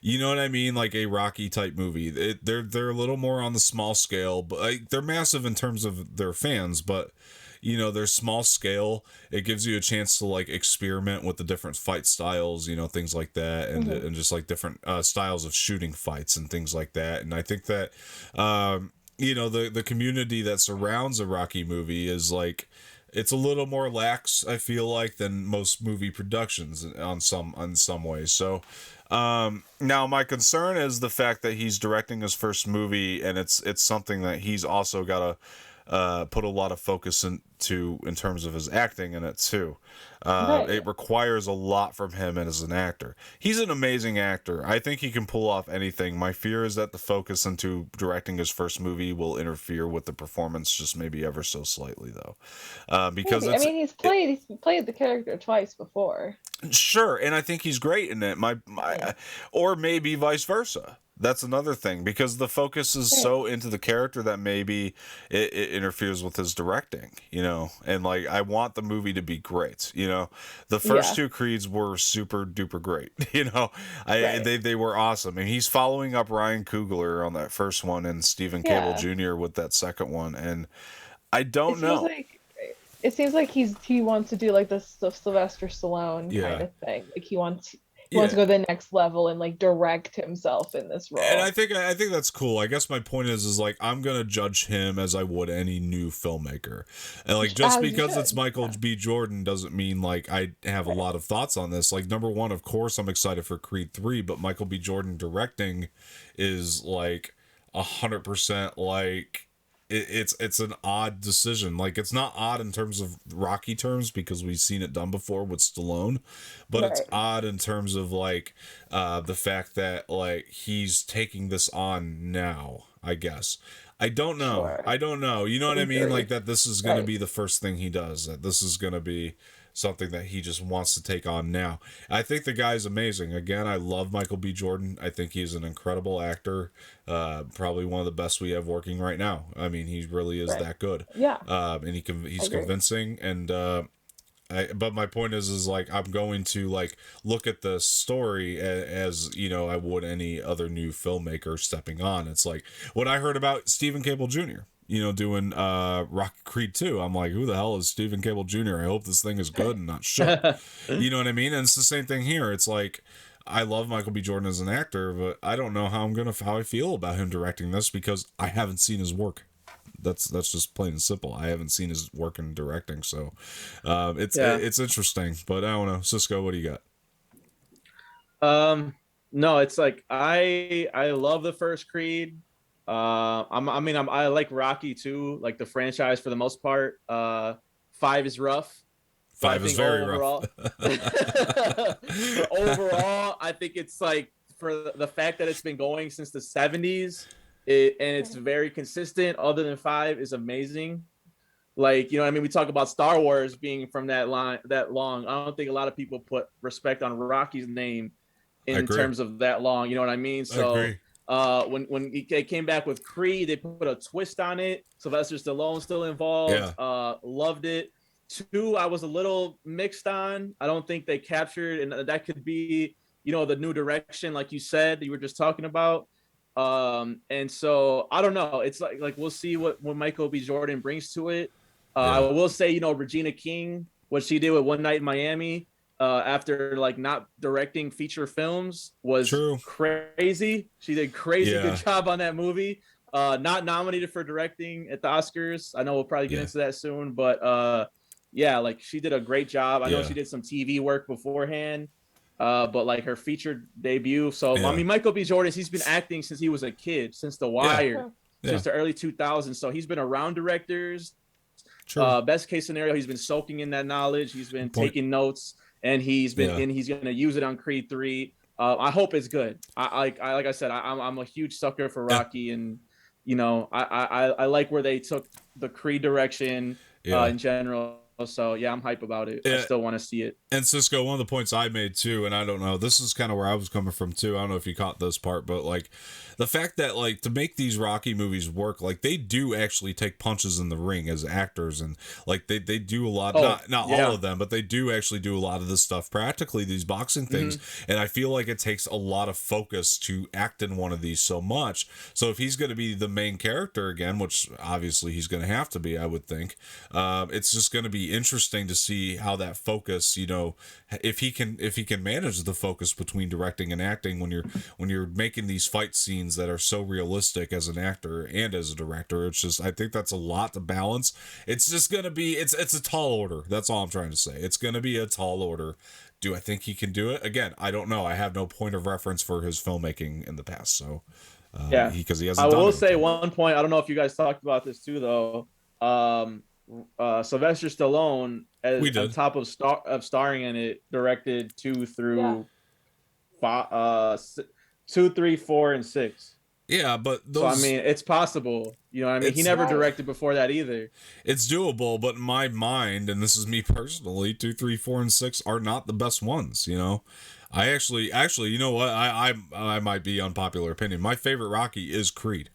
You know what I mean? Like a Rocky type movie. They're a little more on the small scale, but they're massive in terms of their fans, but they're small scale. It gives you a chance to like experiment with the different fight styles, things like that, and just like different styles of shooting fights and things like that. And I think that the community that surrounds a Rocky movie is like, it's a little more lax, I feel like, than most movie productions on some ways. So now my concern is the fact that he's directing his first movie, and it's something that he's also got to put a lot of focus into in terms of his acting in it too. It requires a lot from him as an actor. He's an amazing actor. I think he can pull off anything. My fear is that the focus into directing his first movie will interfere with the performance, just maybe ever so slightly, though. Because he's played the character twice before. Sure, and I think he's great in it. Or maybe vice versa. That's another thing, because the focus is so into the character that maybe it interferes with his directing, and like I want the movie to be great. The first two Creeds were super duper great. Right. They were awesome, and he's following up Ryan Coogler on that first one and Stephen Cable Jr. with that second one, and I don't know. It seems like he wants to do like the Sylvester Stallone kind of thing. Like he wants to go to the next level and like direct himself in this role. And I think that's cool. I guess my point is like I'm gonna judge him as I would any new filmmaker, and like just because it's Michael B. Jordan doesn't mean like I have a lot of thoughts on this. Like number one, of course, I'm excited for Creed 3, but Michael B. Jordan directing is like 100% like. It's an odd decision. Like it's not odd in terms of Rocky terms because we've seen it done before with Stallone, but it's odd in terms of like the fact that like he's taking this on now, I guess. I don't know. Sure. I don't know. You know what I mean? Like that this is going to be the first thing he does. That this is going to be something that he just wants to take on now. I think the guy's amazing. Again, I love Michael B. Jordan. I think he's an incredible actor. Probably one of the best we have working right now. I mean, he really is that good. Yeah. And he's convincing. And but my point is like I'm going to like look at the story as I would any other new filmmaker stepping on. It's like what I heard about Stephen Cable Jr. Doing Rocky Creed 2. I'm like, who the hell is Stephen Cable Jr.? I hope this thing is good and not shit. You know what I mean? And it's the same thing here. It's like, I love Michael B. Jordan as an actor, but I don't know how I feel about him directing this because I haven't seen his work. That's just plain and simple. I haven't seen his work in directing, so it's interesting. But I don't know, Cisco, what do you got? No, it's like I love the first Creed. I like Rocky too, like the franchise for the most part. 5 is rough. 5 is very rough. Overall, I think it's like for the fact that it's been going since the 70s, and it's very consistent. Other than 5 is amazing. Like, you know what I mean? We talk about Star Wars being from that long. I don't think a lot of people put respect on Rocky's name in terms of that long. You know what I mean? So. I agree. When they came back with Creed, they put a twist on it. Sylvester Stallone still involved. Loved it. 2, I was a little mixed on. I don't think they captured, and that could be, the new direction, like you said, you were just talking about. And so I don't know. It's like we'll see what Michael B. Jordan brings to it. I will say, Regina King, what she did with One Night in Miami. After like not directing feature films was crazy. She did good job on that movie. Not nominated for directing at the Oscars. I know we'll probably get into that soon, but like she did a great job. I know she did some TV work beforehand, but like her featured debut. So I mean, Michael B. Jordan, he's been acting since he was a kid, since The Wire, since the early 2000s. So he's been around directors. Best case scenario, he's been soaking in that knowledge. He's been taking notes. And he's going to use it on Creed 3. I hope it's good. Like I said, I'm a huge sucker for Rocky, and I like where they took the Creed direction in general. So I'm hype about it. I still want to see it. And Cisco, one of the points I made too, and I don't know, this is kind of where I was coming from too. I don't know if you caught this part, but like the fact that like to make these Rocky movies work, like they do actually take punches in the ring as actors, and like they do a lot, not all of them, but they do actually do a lot of this stuff practically, these boxing things. And I feel like it takes a lot of focus to act in one of these so much. So if he's going to be the main character again, which obviously he's going to have to be, I would think, it's just going to be interesting to see how that focus, if he can manage the focus between directing and acting when you're making these fight scenes that are so realistic as an actor and as a director. It's just, I think that's a lot to balance. It's just gonna be, it's a tall order. That's all I'm trying to say. It's gonna be a tall order. Do I think he can do it? Again, I don't know. I have no point of reference for his filmmaking in the past. So because he hasn't. I will say one point. I don't know if you guys talked about this too, though. Sylvester Stallone, on top of starring in it, directed 2 through 5, 2, 3, 4, and 6. Yeah, but those... So I mean, it's possible. You know what I mean? He never directed before that either. It's doable, but in my mind, and this is me personally, 2, 3, 4, and 6 are not the best ones. I actually, you know what? I might be unpopular opinion. My favorite Rocky is Creed.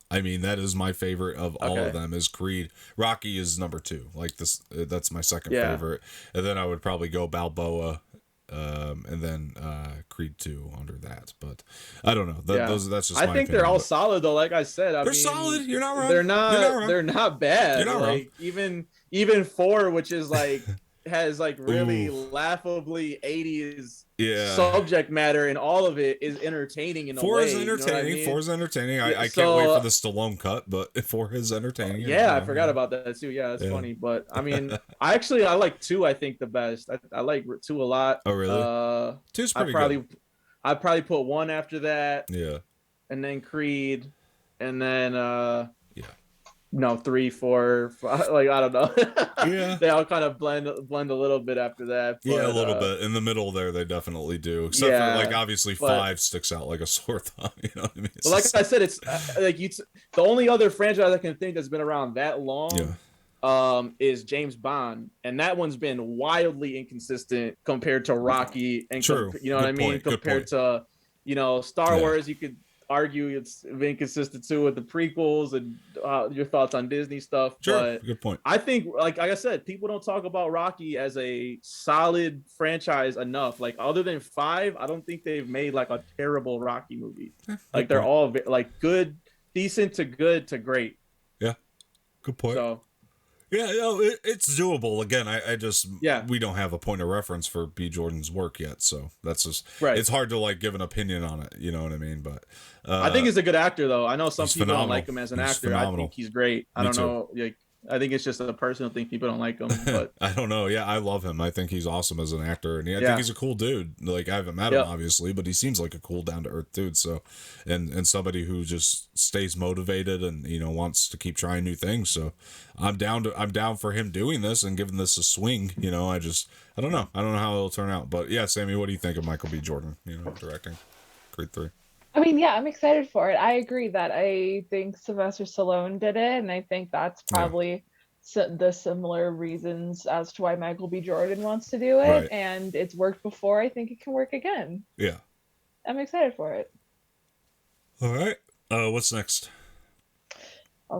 I mean, that is my favorite of all of them is Creed. Rocky is number 2. Like this, that's my second favorite. And then I would probably go Balboa, and then Creed 2 under that. But I don't know. That's just. I think they're all solid though. Like I said, they're solid. You're not wrong. They're not bad. You're not like wrong. Even 4, which is like has like really laughably 80s subject matter, and all of it is entertaining in a way. 4 is entertaining. 4 is entertaining. I can't wait for the Stallone cut, but 4 is entertaining. I forgot about that too. Yeah, that's funny. But I mean, I like 2. I think the best. I like 2 a lot. Oh really? 2's pretty good. I'd probably put 1 after that. Yeah. And then Creed, and then 3, 4, 5, like I don't know. They all kind of blend a little bit after that. But, a little bit in the middle there. They definitely do, except for like obviously 5 sticks out like a sore thumb. You know what I mean? Well, like I said, it's like the only other franchise I can think that's been around that long. Is James Bond, and that one's been wildly inconsistent compared to Rocky and True. You know what I mean? Compared to Star Wars, you could argue it's inconsistent too with the prequels and your thoughts on Disney stuff. Sure, but good point. I think, like I said, people don't talk about Rocky as a solid franchise enough. Like other than 5, I don't think they've made like a terrible Rocky movie. Like they're all like good, decent to good to great. Yeah, good point. So. Yeah, it's doable. Again, I just we don't have a point of reference for B. Jordan's work yet, so that's just it's hard to like give an opinion on it. You know what I mean? But I think he's a good actor, though. I know some people don't like him as an actor. Phenomenal. I think he's great. I don't know. Like, I think it's just a personal thing. People don't like him, but I don't know. Yeah, I love him. I think he's awesome as an actor, and I think he's a cool dude. Like I haven't met him obviously, but he seems like a cool, down to earth dude. So, and somebody who just stays motivated and wants to keep trying new things. So, I'm down for him doing this and giving this a swing. I don't know how it'll turn out, but yeah, Sammy, what do you think of Michael B. Jordan? Directing Creed 3. I mean, I'm excited for it. I agree that I think Sylvester Stallone did it, and I think that's probably the similar reasons as to why Michael B. Jordan wants to do it, right. And it's worked before. I think it can work again. Yeah. I'm excited for it. All right. What's next? All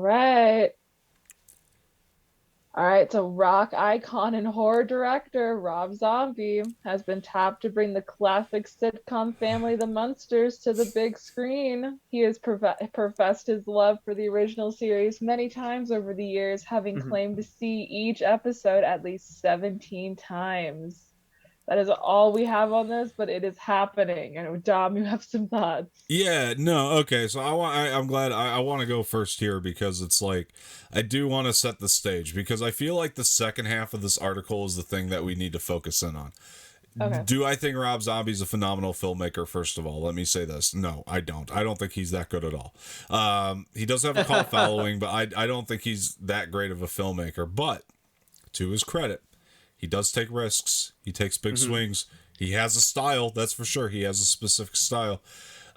right, so rock icon and horror director Rob Zombie has been tapped to bring the classic sitcom family The Munsters to the big screen. He has professed his love for the original series many times over the years, having claimed to see each episode at least 17 times. That is all we have on this, but it is happening. And Dom, you have some thoughts. Yeah, no, okay. So I'm glad I want to go first here because it's like I do want to set the stage because I feel like the second half of this article is the thing that we need to focus in on. Okay. Do I think Rob Zombie's a phenomenal filmmaker? First of all, let me say this. No, I don't. I don't think he's that good at all. He does have a cult following, but I don't think he's that great of a filmmaker. But to his credit, he does take risks. He takes big swings. He has a style, that's for sure. He has a specific style.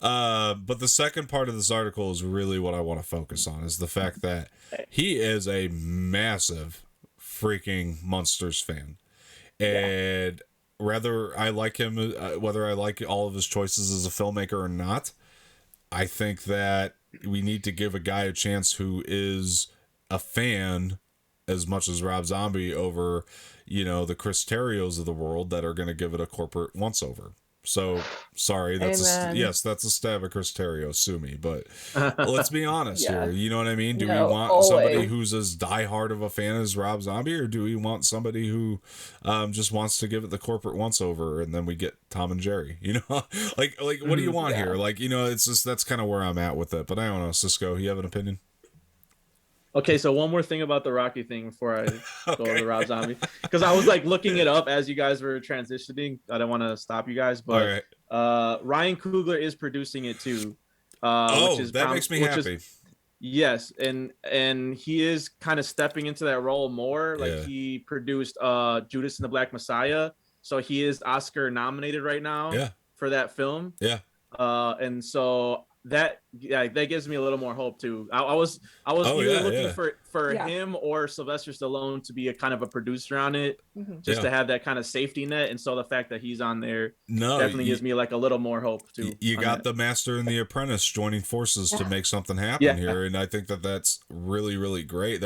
But the second part of this article is really what I want to focus on, is the fact that he is a massive freaking Munsters fan. And whether I like him, whether I like all of his choices as a filmmaker or not, I think that we need to give a guy a chance who is a fan as much as Rob Zombie over, the Chris Terrios of the world that are going to give it a corporate once-over. So, sorry, that's a stab at Chris Terrio, sue me, but let's be honest here. You know what I mean? Do we want somebody who's as diehard of a fan as Rob Zombie, or do we want somebody who just wants to give it the corporate once-over, and then we get Tom and Jerry? Like what do you want here? Like, it's just, that's kind of where I'm at with it. But I don't know, Cisco, you have an opinion? Okay, so one more thing about the Rocky thing before I go to the Rob Zombie, because I was like looking it up as you guys were transitioning. I don't want to stop you guys, but Ryan Coogler is producing it too. That makes me happy. Yes, and he is kind of stepping into that role more. Like he produced Judas and the Black Messiah, so he is Oscar nominated right now for that film. Yeah. And so that gives me a little more hope too. I was either looking for him or Sylvester Stallone to be a kind of a producer on it, just to have that kind of safety net. And so the fact that he's on there definitely gives me like a little more hope too. You got the Master and the Apprentice joining forces to make something happen here, and I think that's really, really great.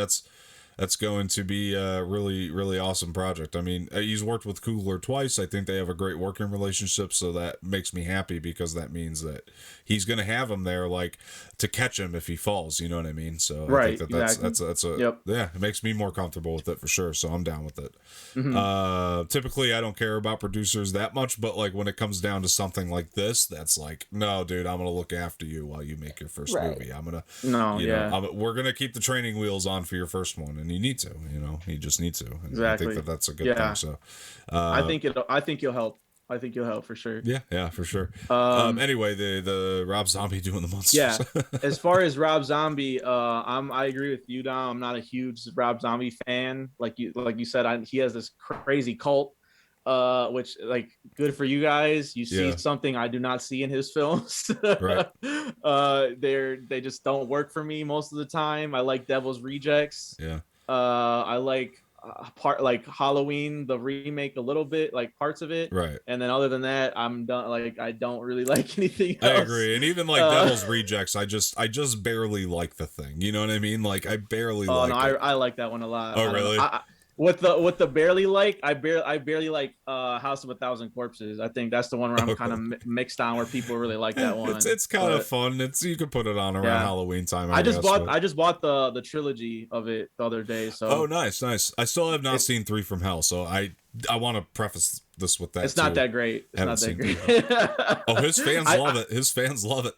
That's going to be a really, really awesome project. I mean, he's worked with Coogler twice. I think they have a great working relationship, so that makes me happy because that means that he's going to have him there, like, to catch him if he falls. You know what I mean? So I think it makes me more comfortable with it for sure. So I'm down with it. Typically, I don't care about producers that much, but like when it comes down to something like this, that's like, no, dude, I'm going to look after you while you make your first movie. I'm going to, we're going to keep the training wheels on for your first one. And you need to, you just need to. And exactly. I think that's a good thing. So, I think you'll help. I think you'll help for sure. Yeah, for sure. Anyway, the Rob Zombie doing the monsters. Yeah. As far as Rob Zombie, I agree with you, Dom. I'm not a huge Rob Zombie fan. Like you said, he has this crazy cult, which, like, good for you guys. You see something I do not see in his films. Right. They just don't work for me most of the time. I like Devil's Rejects. Yeah. I like Halloween, the remake, a little bit, like parts of it. Right. And then other than that, I'm done. Like, I don't really like anything else. I agree. And even like Devil's Rejects, I just barely like the thing. You know what I mean? Like, I barely like it. I like that one a lot. Oh, really? With the barely like, I barely like House of a Thousand Corpses. I think that's the one where I'm kind of mixed on, where people really like that one. It's kind of fun. You could put it on around Halloween time. I just bought the trilogy of it the other day. So nice. I still have not seen 3 from Hell, so I want to preface this with that. It's not that great. It's not that great. His fans love it. His fans love it.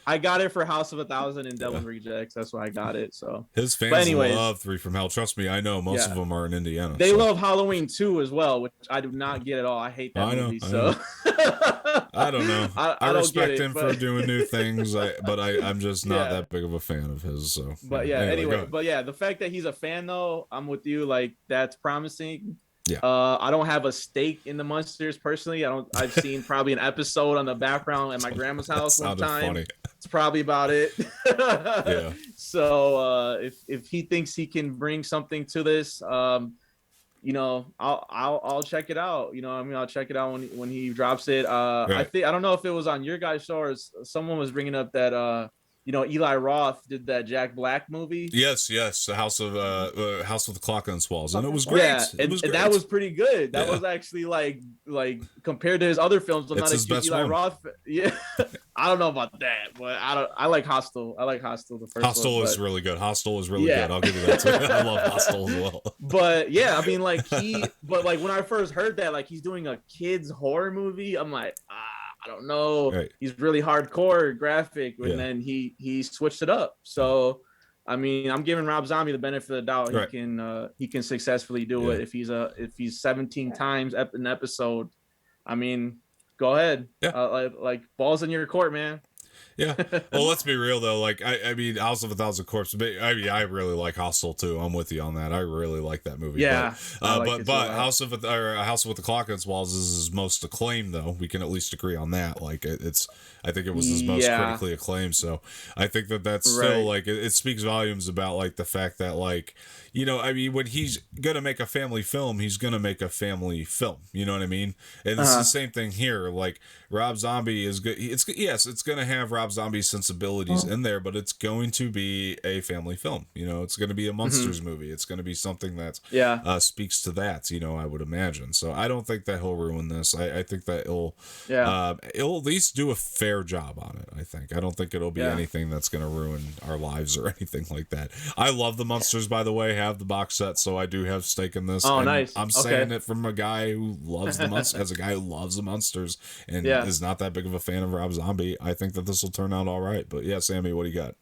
I got it for House of a Thousand and Devil's Rejects. That's why I got it. So his fans love 3 from Hell. Trust me, I know most of them are in Indiana. They love Halloween 2 as well, which I do not get at all. I hate that movie. I don't know. I respect him for doing new things, but I'm just not that big of a fan of his. So, but anyway, the fact that he's a fan though, I'm with you. Like, that's promising. Yeah. I don't have a stake in the Monsters personally. I've seen probably an episode on the background at my grandma's house one time. Funny. It's probably about it. Yeah. So if he thinks he can bring something to this, I'll check it out. I'll check it out when he drops it. Right. I don't know if it was on your guys' show or someone was bringing up that Eli Roth did that Jack Black movie. Yes, the House with the Clock on its Walls, and it was great. Yeah, and that was pretty good. That was actually like compared to his other films. I'm not a huge Eli Roth. Yeah, I don't know about that, but I like Hostel. I like Hostel. The first Hostel is really good. Hostel is really good. I'll give you that too. I love Hostel as well. But yeah, I mean, like when I first heard that, like, he's doing a kids horror movie, I'm like, I don't know. Right. He's really hardcore graphic, and then he switched it up. So, I mean, I'm giving Rob Zombie the benefit of the doubt. Right. He can successfully do it if he's 17 times an episode. I mean, go ahead. Yeah. Like balls in your court, man. Yeah. Well, let's be real though. Like, I mean, House of a Thousand Corpses. I mean, I really like Hostel too. I'm with you on that. I really like that movie. Yeah. But House with the Clock on its Walls is his most acclaimed though. We can at least agree on that. Like, I think it was his most critically acclaimed. So I think that's still like it speaks volumes about like the fact that, like, I mean, when he's gonna make a family film, he's gonna make a family film. You know what I mean? And it's the same thing here. Like, Rob Zombie is good. It's gonna have Rob Zombie's sensibilities in there, but it's going to be a family film. It's going to be a monsters movie. It's going to be something that speaks to that. I would imagine. So I don't think that he'll ruin this. I think that it'll at least do a fair job on it. I don't think it'll be anything that's going to ruin our lives or anything like that. I love the Monsters, by the way. Have the box set, so I do have stake in this. Oh, nice. I'm saying it from a guy who loves the Monsters, as a guy who loves the Monsters and is not that big of a fan of Rob Zombie. I think that this will turn out all right. But yeah, Sammy, what do you got?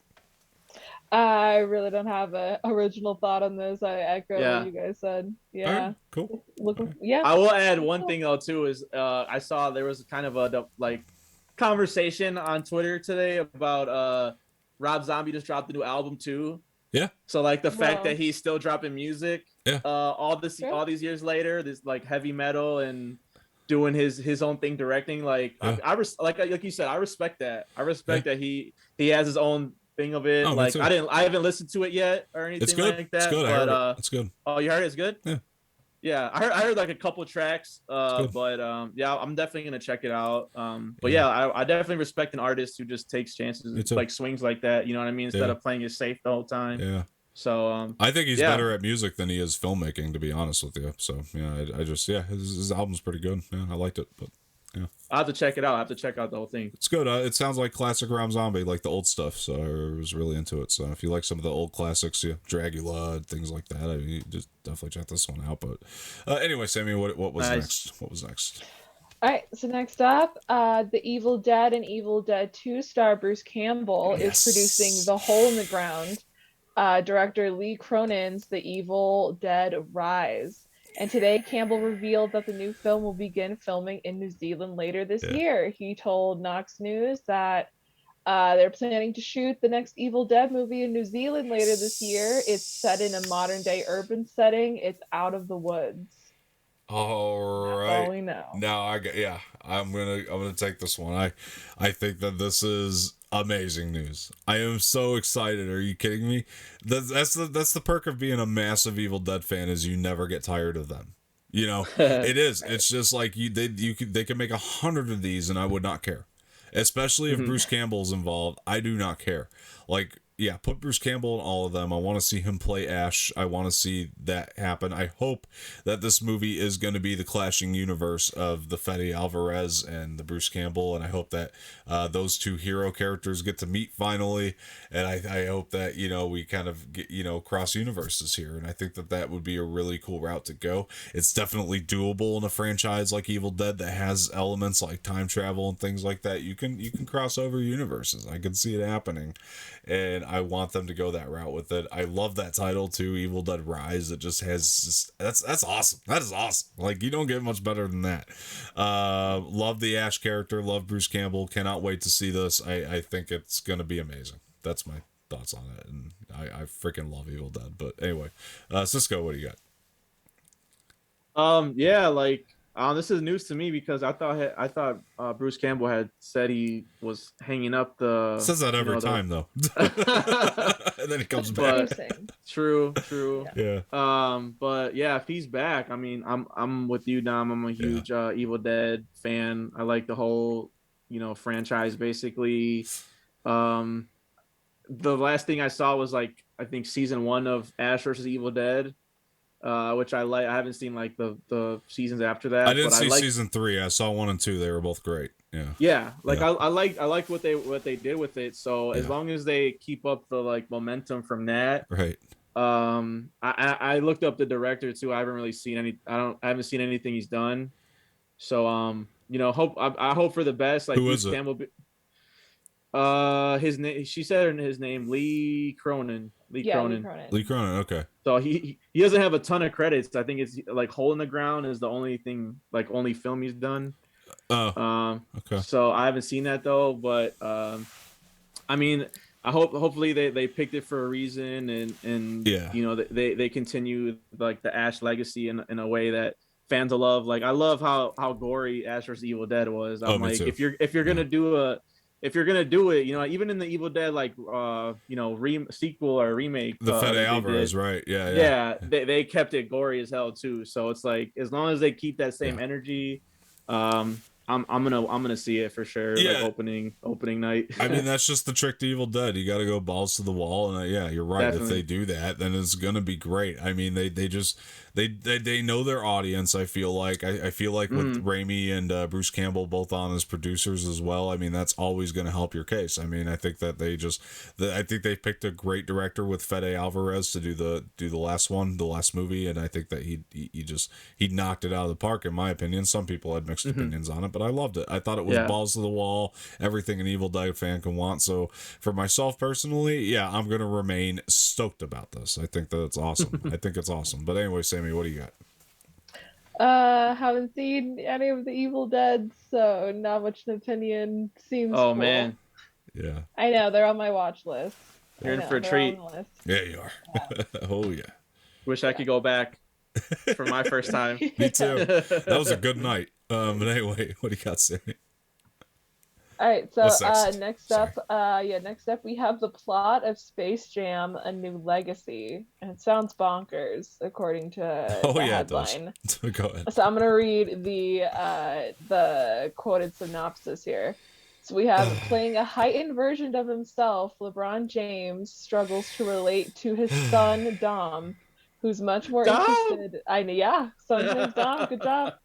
I really don't have an original thought on this. I echo what you guys said. Yeah. Right, cool. I will add one thing though too is I saw there was kind of a conversation on Twitter today about Rob Zombie just dropped a new album too. Yeah. So like the fact that he's still dropping music, all these years later, this like heavy metal and doing his own thing, directing. Like like you said, I respect that. I respect that he has his own thing of it. Oh, like I haven't listened to it yet or anything it's good. like that. It's good. But I heard it. It's good. Oh, you heard it's good? Yeah. Yeah, I heard like a couple tracks, but yeah, I'm definitely gonna check it out. But yeah, I definitely respect an artist who just takes chances, like swings like that. You know what I mean? Instead of playing it safe the whole time. Yeah. So I think he's better at music than he is filmmaking, to be honest with you. So yeah, I just his album's pretty good. Yeah, I liked it, but yeah, I have to check it out. I have to check out the whole thing. It's good. It sounds like classic Rob Zombie, like the old stuff. So I was really into it. So if you like some of the old classics, Dragula, things like that, I mean, you just definitely check this one out. But anyway, Sammy, what was next? What was next? All right, so next up, The Evil Dead and Evil Dead 2 star Bruce Campbell is producing The Hole in the Ground, director Lee Cronin's The Evil Dead Rise. And today, Campbell revealed that the new film will begin filming in New Zealand later this year. He told Knox News that they're planning to shoot the next Evil Dead movie in New Zealand later this year. It's set in a modern-day urban setting. It's out of the woods. All right. That's all we know. Now I'm gonna take this one. I think that this is amazing news. I am so excited. Are you kidding me? That's the perk of being a massive Evil Dead fan, is you never get tired of them. You know, it is. It's just like they can make 100 of these and I would not care. Especially if Bruce Campbell's involved, I do not care. Like, yeah, put Bruce Campbell in all of them. I want to see him play Ash. I want to see that happen. I hope that this movie is going to be the clashing universe of the Fede Alvarez and the Bruce Campbell, and I hope that those two hero characters get to meet finally, and I hope that, we kind of get, cross universes here, and I think that would be a really cool route to go. It's definitely doable in a franchise like Evil Dead that has elements like time travel and things like that. You can cross over universes. I can see it happening, and I want them to go that route with it. I love that title too, Evil Dead Rise. It just has that's awesome. That is awesome. Like, you don't get much better than that. Love the Ash character. Love Bruce Campbell. Cannot wait to see this. I think it's gonna be amazing. That's my thoughts on it, and I freaking love Evil Dead. But anyway, Cisco, what do you got? Yeah, like. This is news to me because I thought Bruce Campbell had said he was hanging up the. Says that every time though, and then he comes back. True. Yeah. But yeah, if he's back, I mean, I'm with you, Dom. I'm a huge Evil Dead fan. I like the whole franchise basically. The last thing I saw was like I think season 1 of Ash vs. Evil Dead. Which I like. I haven't seen like the seasons after that. I didn't see season 3. I saw 1 and 2. They were both great. Yeah. Yeah. Like I like what they did with it. So as long as they keep up the like momentum from that. Right. I looked up the director too. I haven't really seen any. I haven't seen anything he's done. So I hope for the best. Like, who is it? Campbell, his name. She said his name, Lee Cronin. Lee Cronin. Okay. So he doesn't have a ton of credits. I think it's like Hole in the Ground is the only film he's done. Oh. Okay. So I haven't seen that though, but I mean, hopefully they picked it for a reason, and they continue like the Ash legacy in a way that fans will love. Like, I love how gory Ash vs. Evil Dead was. I'm like, if you're gonna do it, even in the Evil Dead, like, sequel or remake, the Fede Alvarez, right? Yeah. They kept it gory as hell too. So it's like, as long as they keep that same energy, I'm gonna see it for sure. Yeah. Like opening night. I mean, that's just the trick to Evil Dead. You got to go balls to the wall, and you're right. Definitely. If they do that, then it's gonna be great. I mean, they know their audience. I feel like with Raimi and Bruce Campbell both on as producers as well. I mean, that's always gonna help your case. I mean, I think that I think they picked a great director with Fede Alvarez to do the last movie, and I think that he knocked it out of the park, in my opinion. Some people had mixed opinions on it, but I loved it. I thought it was balls to the wall, everything an Evil Dead fan can want. So for myself personally, I'm gonna remain stoked about this. I think that it's awesome. I think it's awesome. But anyway, Sammy, what do you got? Haven't seen any of the Evil Dead, so not much an opinion. Seems cool. Man. Yeah. I know, they're on my watch list. You're in for a treat. Yeah, you are. Oh yeah. Wish I could go back for my first time. Me too. That was a good night. But anyway, what do you got, Sammy? All right, so What's next? next Sorry. up, next up we have the plot of Space Jam: A New Legacy, and it sounds bonkers according to Oh the yeah, it does. headline. Go ahead. So I'm gonna read the quoted synopsis here. So we have playing a heightened version of himself, LeBron James struggles to relate to his son Dom, who's much more Dom? interested. Yeah, son's name's Dom. Good job.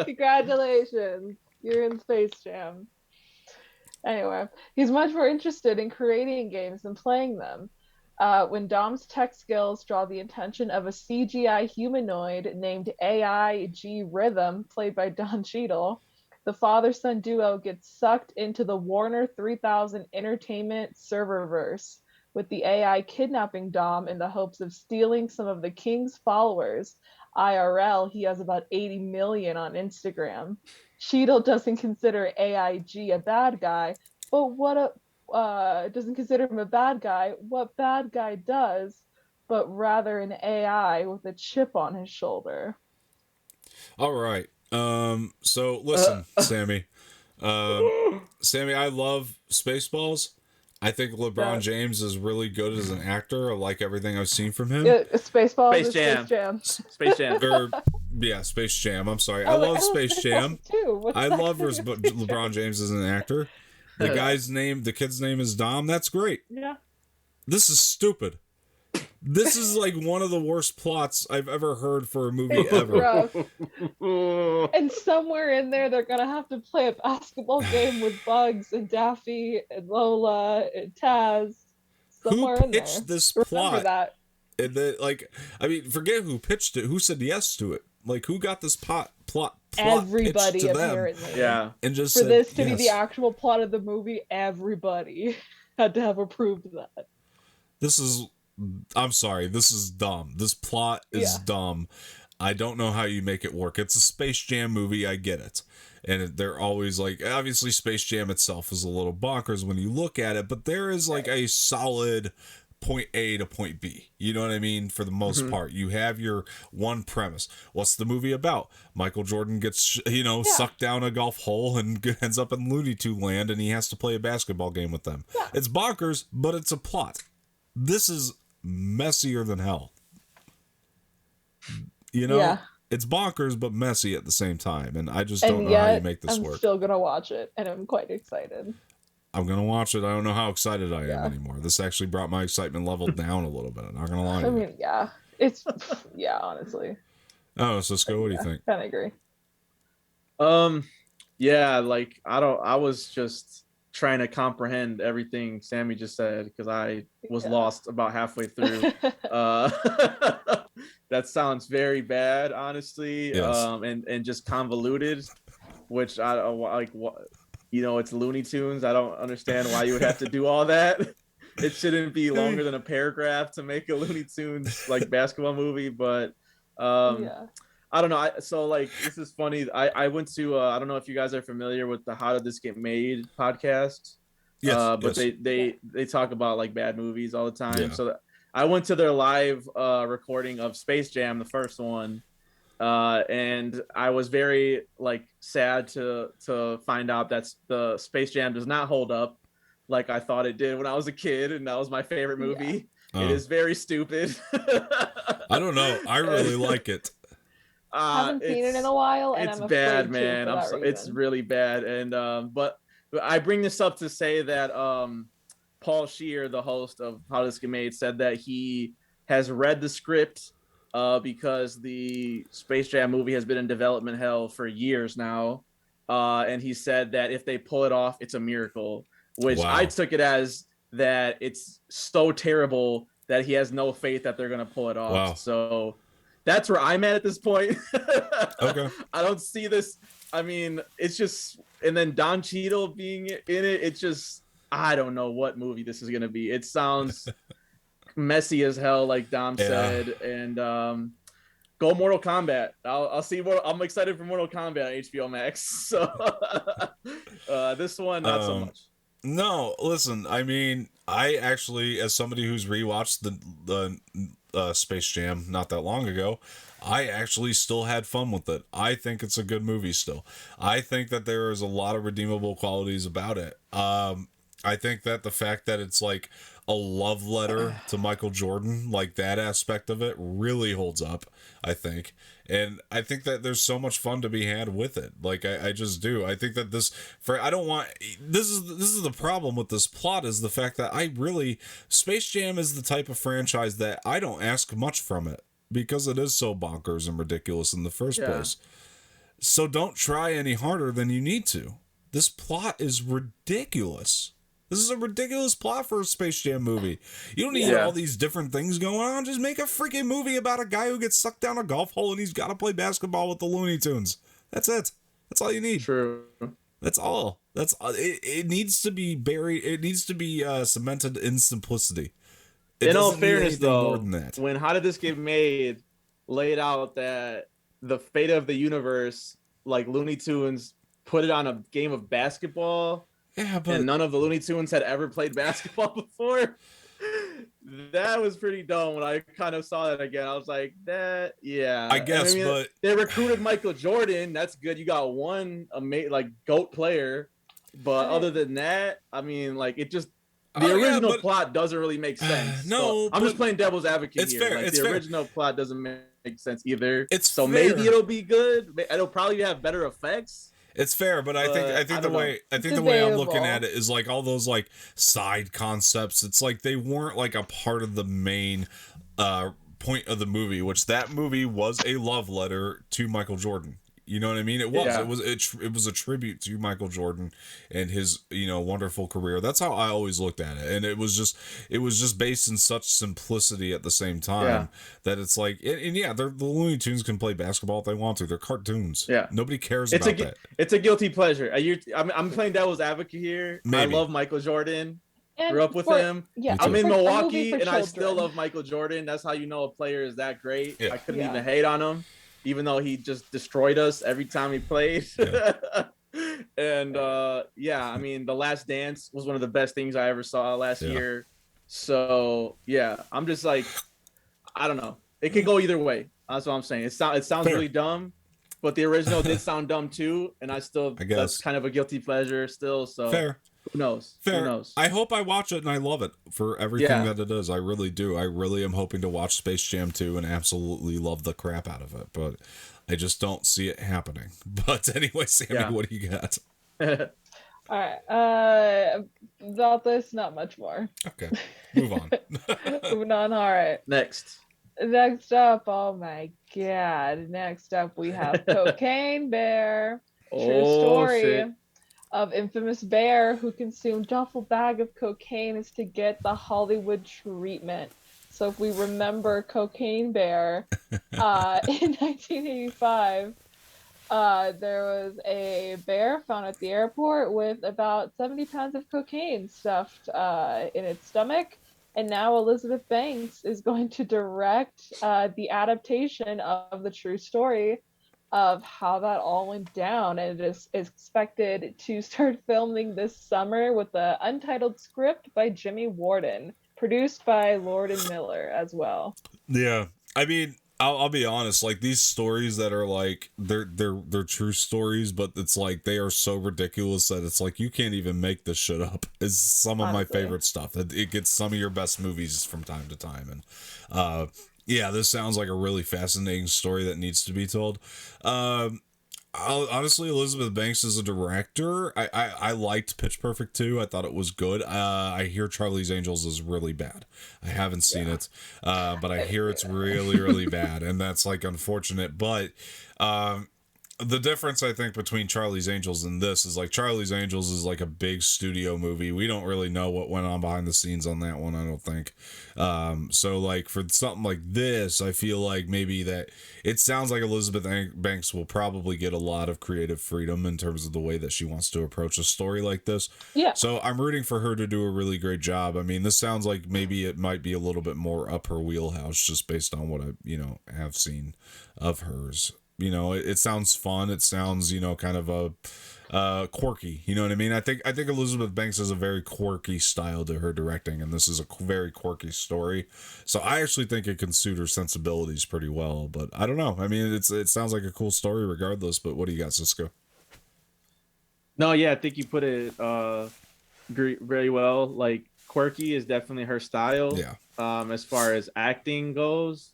Congratulations. You're in Space Jam. Anyway, he's much more interested in creating games than playing them. When Dom's tech skills draw the attention of a CGI humanoid named AIG Rhythm, played by Don Cheadle, the father-son duo gets sucked into the Warner 3000 Entertainment serververse, with the AI kidnapping Dom in the hopes of stealing some of the King's followers. IRL, he has about 80 million on Instagram. Cheadle doesn't consider AIG a bad guy, but doesn't consider him a bad guy. What bad guy does, but rather an AI with a chip on his shoulder. All right. So listen, Sammy. Sammy, I love Spaceballs. I think LeBron James is really good as an actor. I like everything I've seen from him. Spaceballs. Space Jam. Space Jam. Space Jam. Space Jam. I'm sorry. I love Space Jam. Too. I love LeBron James as an actor. The kid's name is Dom. That's great. Yeah. This is stupid. This is like one of the worst plots I've ever heard for a movie ever. And somewhere in there, they're gonna have to play a basketball game with Bugs and Daffy and Lola and Taz. Somewhere Who pitched this plot? Remember that. And then, forget who pitched it. Who said yes to it? Like, who got this plot Everybody, pitched to apparently. them? Yeah. And just for said, this to yes. be the actual plot of the movie, everybody had to have approved that. I'm sorry, this is dumb. This plot is dumb. I don't know how you make it work. It's a Space Jam movie, I get it. And they're always like, obviously Space Jam itself is a little bonkers when you look at it, but there is like a solid point A to point B. You know what I mean? For the most part, you have your one premise. What's the movie about? Michael Jordan gets, sucked down a golf hole and ends up in Looney Tune land, and he has to play a basketball game with them. Yeah. It's bonkers, but it's a plot. This is messier than hell. It's bonkers but messy at the same time, and I just don't know how you make this work. I'm still gonna watch it, and I'm quite excited. I'm gonna watch it. I don't know how excited I am anymore. This actually brought my excitement level down a little bit. I'm not gonna lie to you. It's honestly. Oh, Cisco, what do you think? I agree. I was just trying to comprehend everything Sammy just said because I was lost about halfway through. That sounds very bad, honestly. Yes. And just convoluted, which I don't like. It's Looney Tunes. I don't understand why you would have to do all that. It shouldn't be longer than a paragraph to make a Looney Tunes like basketball movie, but I don't know. This is funny. I went to I don't know if you guys are familiar with the How Did This Get Made podcast. Yes. But they talk about like bad movies all the time. Yeah. So I went to their live recording of Space Jam, the first one. And I was very sad to find out that the Space Jam does not hold up like I thought it did when I was a kid, and that was my favorite movie. It is very stupid. I don't know. I really like it. I haven't seen it in a while, and it's I'm bad, man. It's really bad, and but I bring this up to say that Paul Scheer, the host of How This Get Made, said that he has read the script because the Space Jam movie has been in development hell for years now, and he said that if they pull it off, it's a miracle. Which I took it as that it's so terrible that he has no faith that they're gonna pull it off. Wow. So that's where I'm at this point. Okay. I don't see this. I mean, it's just, and then Don Cheadle being in it, it's just, I don't know what movie this is gonna be. It sounds messy as hell, like Dom said, and go Mortal Kombat. I'll see what I'm excited for Mortal Kombat on HBO Max. So this one, not so much. No, listen, I mean, I actually, as somebody who's rewatched the Space Jam not that long ago, I actually still had fun with it. I think it's a good movie still. I think that there is a lot of redeemable qualities about it. I think that the fact that it's like a love letter to Michael Jordan, like that aspect of it, really holds up, I think. And I think that there's so much fun to be had with it. Like I just do. I think that this is the problem with this plot, is the fact that Space Jam is the type of franchise that I don't ask much from it, because it is so bonkers and ridiculous in the first place. So don't try any harder than you need to. This plot is ridiculous. This is a ridiculous plot for a Space Jam movie. You don't need all these different things going on. Just make a freaking movie about a guy who gets sucked down a golf hole and he's got to play basketball with the Looney Tunes. That's it. That's all you need. True. That's all. It needs to be buried. It needs to be cemented in simplicity. In all fairness, though, when How Did This Get Made laid out that the fate of the universe, like Looney Tunes, put it on a game of basketball. Yeah, but and none of the Looney Tunes had ever played basketball before. That was pretty dumb. When I kind of saw that again, I was like, "That, yeah." I guess, but they recruited Michael Jordan. That's good. You got one GOAT player, but other than that, I mean, like it just the original plot doesn't really make sense. No, so I'm just playing devil's advocate it's here. Fair. Like, it's the fair. original plot doesn't make sense either. It's so fair. Maybe it'll be good. It'll probably have better effects. It's fair, but I think the way I'm looking at it is like all those like side concepts. It's like they weren't like a part of the main point of the movie, which that movie was a love letter to Michael Jordan. You know what I mean? It was. Yeah. It was a tribute to Michael Jordan and his wonderful career. That's how I always looked at it, and it was just based in such simplicity at the same time that it's like, the Looney Tunes can play basketball if they want to. They're cartoons. Yeah, nobody cares about that. It's a guilty pleasure. I'm playing devil's advocate here. Maybe. I love Michael Jordan. And grew up with him. Yeah, I'm in Milwaukee, and I still love Michael Jordan. That's how you know a player is that great. Yeah. I couldn't even hate on him, even though he just destroyed us every time he played. Yeah. And I mean, The Last Dance was one of the best things I ever saw last year. So I'm just like, I don't know. It could go either way. That's what I'm saying. It sounds really dumb, but the original did sound dumb too. And I guess that's kind of a guilty pleasure still. So fair. Who knows? Fair. Who knows? I hope I watch it and I love it for everything that it is. I really do. I really am hoping to watch Space Jam 2 and absolutely love the crap out of it, but I just don't see it happening. But anyway, Sammy, what do you got? All right. About this, not much more. Okay. Move on. Moving on. All right. Next up, oh my God. Next up, we have Cocaine Bear. True story. Shit. Of infamous bear who consumed duffel bag of cocaine is to get the Hollywood treatment. So if we remember Cocaine Bear, in 1985, there was a bear found at the airport with about 70 pounds of cocaine stuffed in its stomach. And now Elizabeth Banks is going to direct the adaptation of the true story of how that all went down, and it is expected to start filming this summer with the untitled script by Jimmy Warden, produced by Lord and Miller as well. Yeah, I mean, I'll be honest, like these stories that are like they're true stories, but it's like they are so ridiculous that it's like you can't even make this shit up. It's some of my favorite stuff. It gets some of your best movies from time to time, and this sounds like a really fascinating story that needs to be told. Honestly, Elizabeth Banks is a director. I liked Pitch Perfect 2. I thought it was good. I hear Charlie's Angels is really bad. I haven't seen it, but I hear it's really, really bad, and that's like unfortunate. But the difference, I think, between Charlie's Angels and this is like Charlie's Angels is like a big studio movie. We don't really know what went on behind the scenes on that one, I don't think. So like for something like this, I feel like maybe that it sounds like Elizabeth Banks will probably get a lot of creative freedom in terms of the way that she wants to approach a story like this. Yeah. So I'm rooting for her to do a really great job. I mean, this sounds like maybe it might be a little bit more up her wheelhouse just based on what I, have seen of hers. it sounds fun. It sounds, kind of a quirky. You know what I mean? I think Elizabeth Banks has a very quirky style to her directing, and this is a very quirky story. So I actually think it can suit her sensibilities pretty well. But I don't know. I mean, it sounds like a cool story regardless. But what do you got, Cisco? No, yeah, I think you put it very well. Like, quirky is definitely her style. Yeah. As far as acting goes.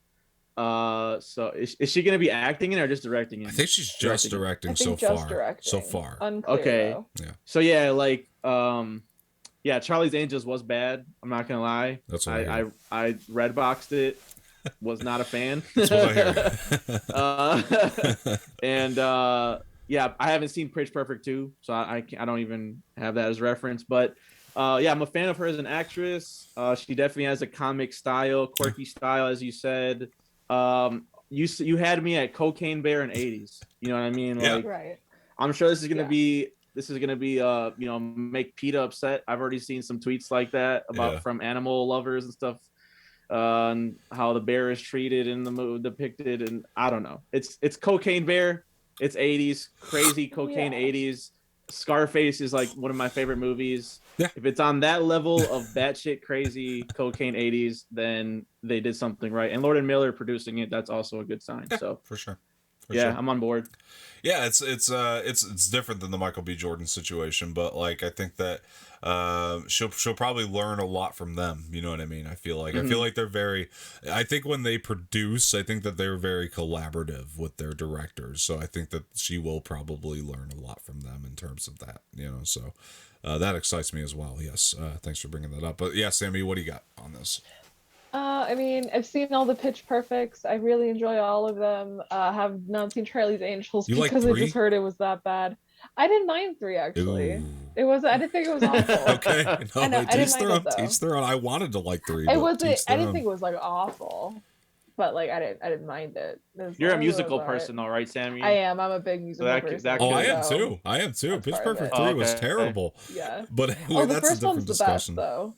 So is she gonna be acting it or just directing it? I think she's just directing so far. Unclear, okay. Though. Yeah. So yeah, like yeah, Charlie's Angels was bad. I'm not gonna lie. That's what I red boxed it. Was not a fan. That's what I hear. And yeah, I haven't seen Pitch Perfect 2, so I don't even have that as reference. But yeah, I'm a fan of her as an actress. She definitely has a comic style, quirky style, as you said. You had me at Cocaine Bear in 80s. You know what I mean? Like, right. I'm sure this is gonna be make PETA upset. I've already seen some tweets like that about from animal lovers and stuff, and how the bear is treated in the movie depicted. And I don't know. It's Cocaine Bear. It's 80s, crazy cocaine 80s. Scarface is like one of my favorite movies. Yeah. If it's on that level of batshit crazy cocaine 80s, then they did something right. And Lord and Miller producing it, that's also a good sign. So for sure. I'm on board. Yeah, it's different than the Michael B. Jordan situation, but like I think that she'll probably learn a lot from them. You know what I mean? I feel like they're very. I think when they produce, I think that they're very collaborative with their directors. So I think that she will probably learn a lot from them in terms of that. So that excites me as well. Yes, thanks for bringing that up. But yeah, Sammy, what do you got on this? I mean, I've seen all the Pitch Perfects. I really enjoy all of them. Have not seen Charlie's Angels because I just heard it was that bad. I didn't mind 3 actually. Ooh. It was. I didn't think it was awful. Okay, no, I didn't mind it, teach their own. I wanted to like 3. It wasn't. I didn't think it was like awful, but like I didn't mind it. You're a musical person, though, right, Sammy? I am. I'm a big musical person. I am too. I am too. Pitch Perfect 3 was terrible. Yeah. But anyway, that's a different discussion. Though.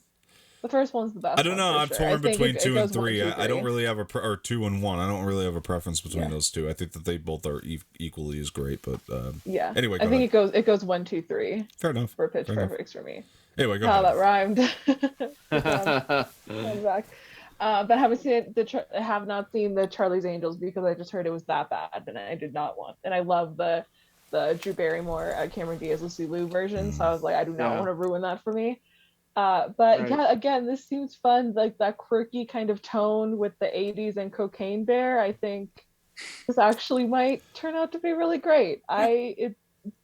The first one's the best. I don't know. I'm torn between 2 and 3. 1, 2, 3. I don't really have or 2 and 1. I don't really have a preference between those two. I think that they both are equally as great. But yeah. Anyway, I think it goes 1, 2, 3. Fair enough. For Pitch Perfects for me. Anyway, go ahead. That rhymed. I'm back. But have not seen the Charlie's Angels because I just heard it was that bad, and I did not want. And I love the Drew Barrymore, Cameron Diaz, Lucy Liu version. So I was like, I do not want to ruin that for me. But yeah, again, this seems fun, like that quirky kind of tone with the 80s and Cocaine Bear. I think this actually might turn out to be really great. It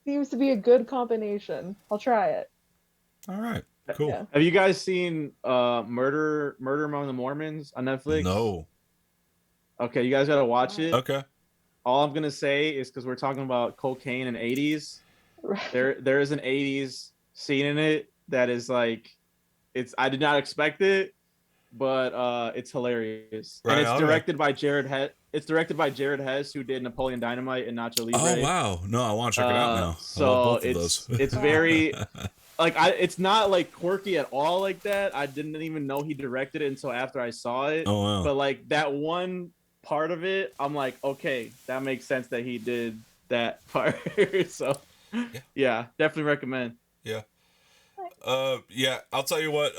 seems to be a good combination. I'll try it. All right, cool. Yeah. Have you guys seen Murder Among the Mormons on Netflix? No. Okay, you guys gotta watch it. Okay. All I'm gonna say is because we're talking about cocaine and 80s. Right. There is an 80s scene in it that is like. I did not expect it, but it's hilarious. Right, and it's directed by Jared Hess. It's directed by Jared Hess, who did Napoleon Dynamite and Nacho Libre. Oh wow! No, I want to check it out now. So it's very like it's not like quirky at all like that. I didn't even know he directed it until after I saw it. Oh wow! But like that one part of it, I'm like, okay, that makes sense that he did that part. So yeah, definitely recommend. Yeah. Yeah, I'll tell you what,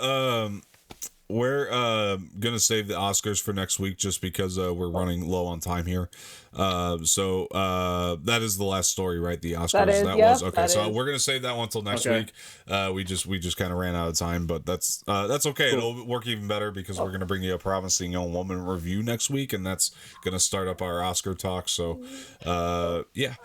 we're gonna save the Oscars for next week just because we're running low on time here. So that is the last story, right? The Oscars was okay. So we're gonna save that one till next week. We just kind of ran out of time, but that's okay. Cool. It'll work even better because we're gonna bring you a Promising Young Woman review next week, and that's gonna start up our Oscar talk. So yeah,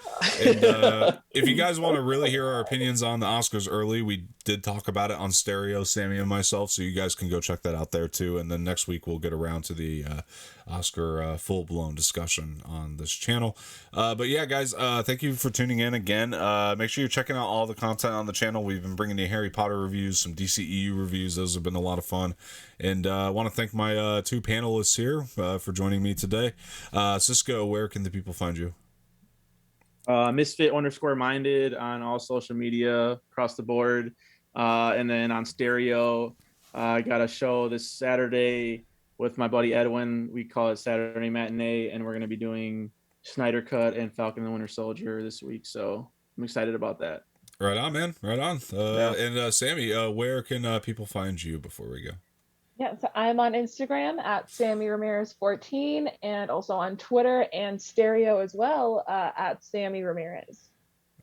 and if you guys want to really hear our opinions on the Oscars early, we did talk about it on Stereo, Sammy and myself, so you guys can go check that out there too. And then next week we'll get around to the Oscar full-blown discussion on this channel. But yeah, guys, thank you for tuning in again. Make sure you're checking out all the content on the channel. We've been bringing you Harry Potter reviews, some DCEU reviews. Those have been a lot of fun. And I want to thank my 2 panelists here for joining me today. Cisco, where can the people find you? Misfit_minded on all social media across the board. And then on Stereo, I got a show this Saturday with my buddy Edwin. We call it Saturday Matinee, and we're going to be doing Snyder Cut and Falcon and the Winter Soldier this week, so I'm excited about that. Right on, man. Right on. Yeah. And Sammy, where can people find you before we go? Yeah, so I'm on Instagram at Sammy Ramirez14 and also on Twitter and Stereo as well at Sammy Ramirez.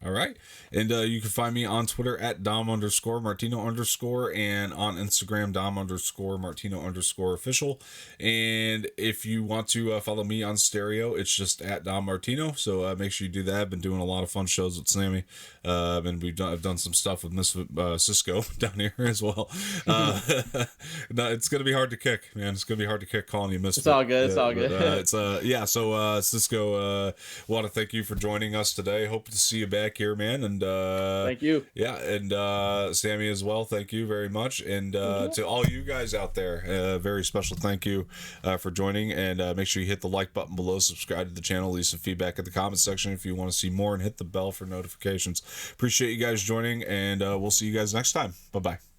All right. And you can find me on Twitter at Dom_Martino_ and on Instagram, Dom_Martino_ official. And if you want to follow me on Stereo, it's just at Dom Martino. So make sure you do that. I've been doing a lot of fun shows with Sammy. And I've done some stuff with Miss Cisco down here as well. No, it's going to be hard to kick, man. It's going to be hard to kick calling you Miss. It's all good. It's all good. So Cisco, want to thank you for joining us today. Hope to see you back here, man. And thank you. Yeah, and Sammy as well, thank you very much. And to all you guys out there, very special thank you for joining. And make sure you hit the like button below, subscribe to the channel, leave some feedback in the comment section if you want to see more, and hit the bell for notifications. Appreciate you guys joining, and we'll see you guys next time. Bye-bye.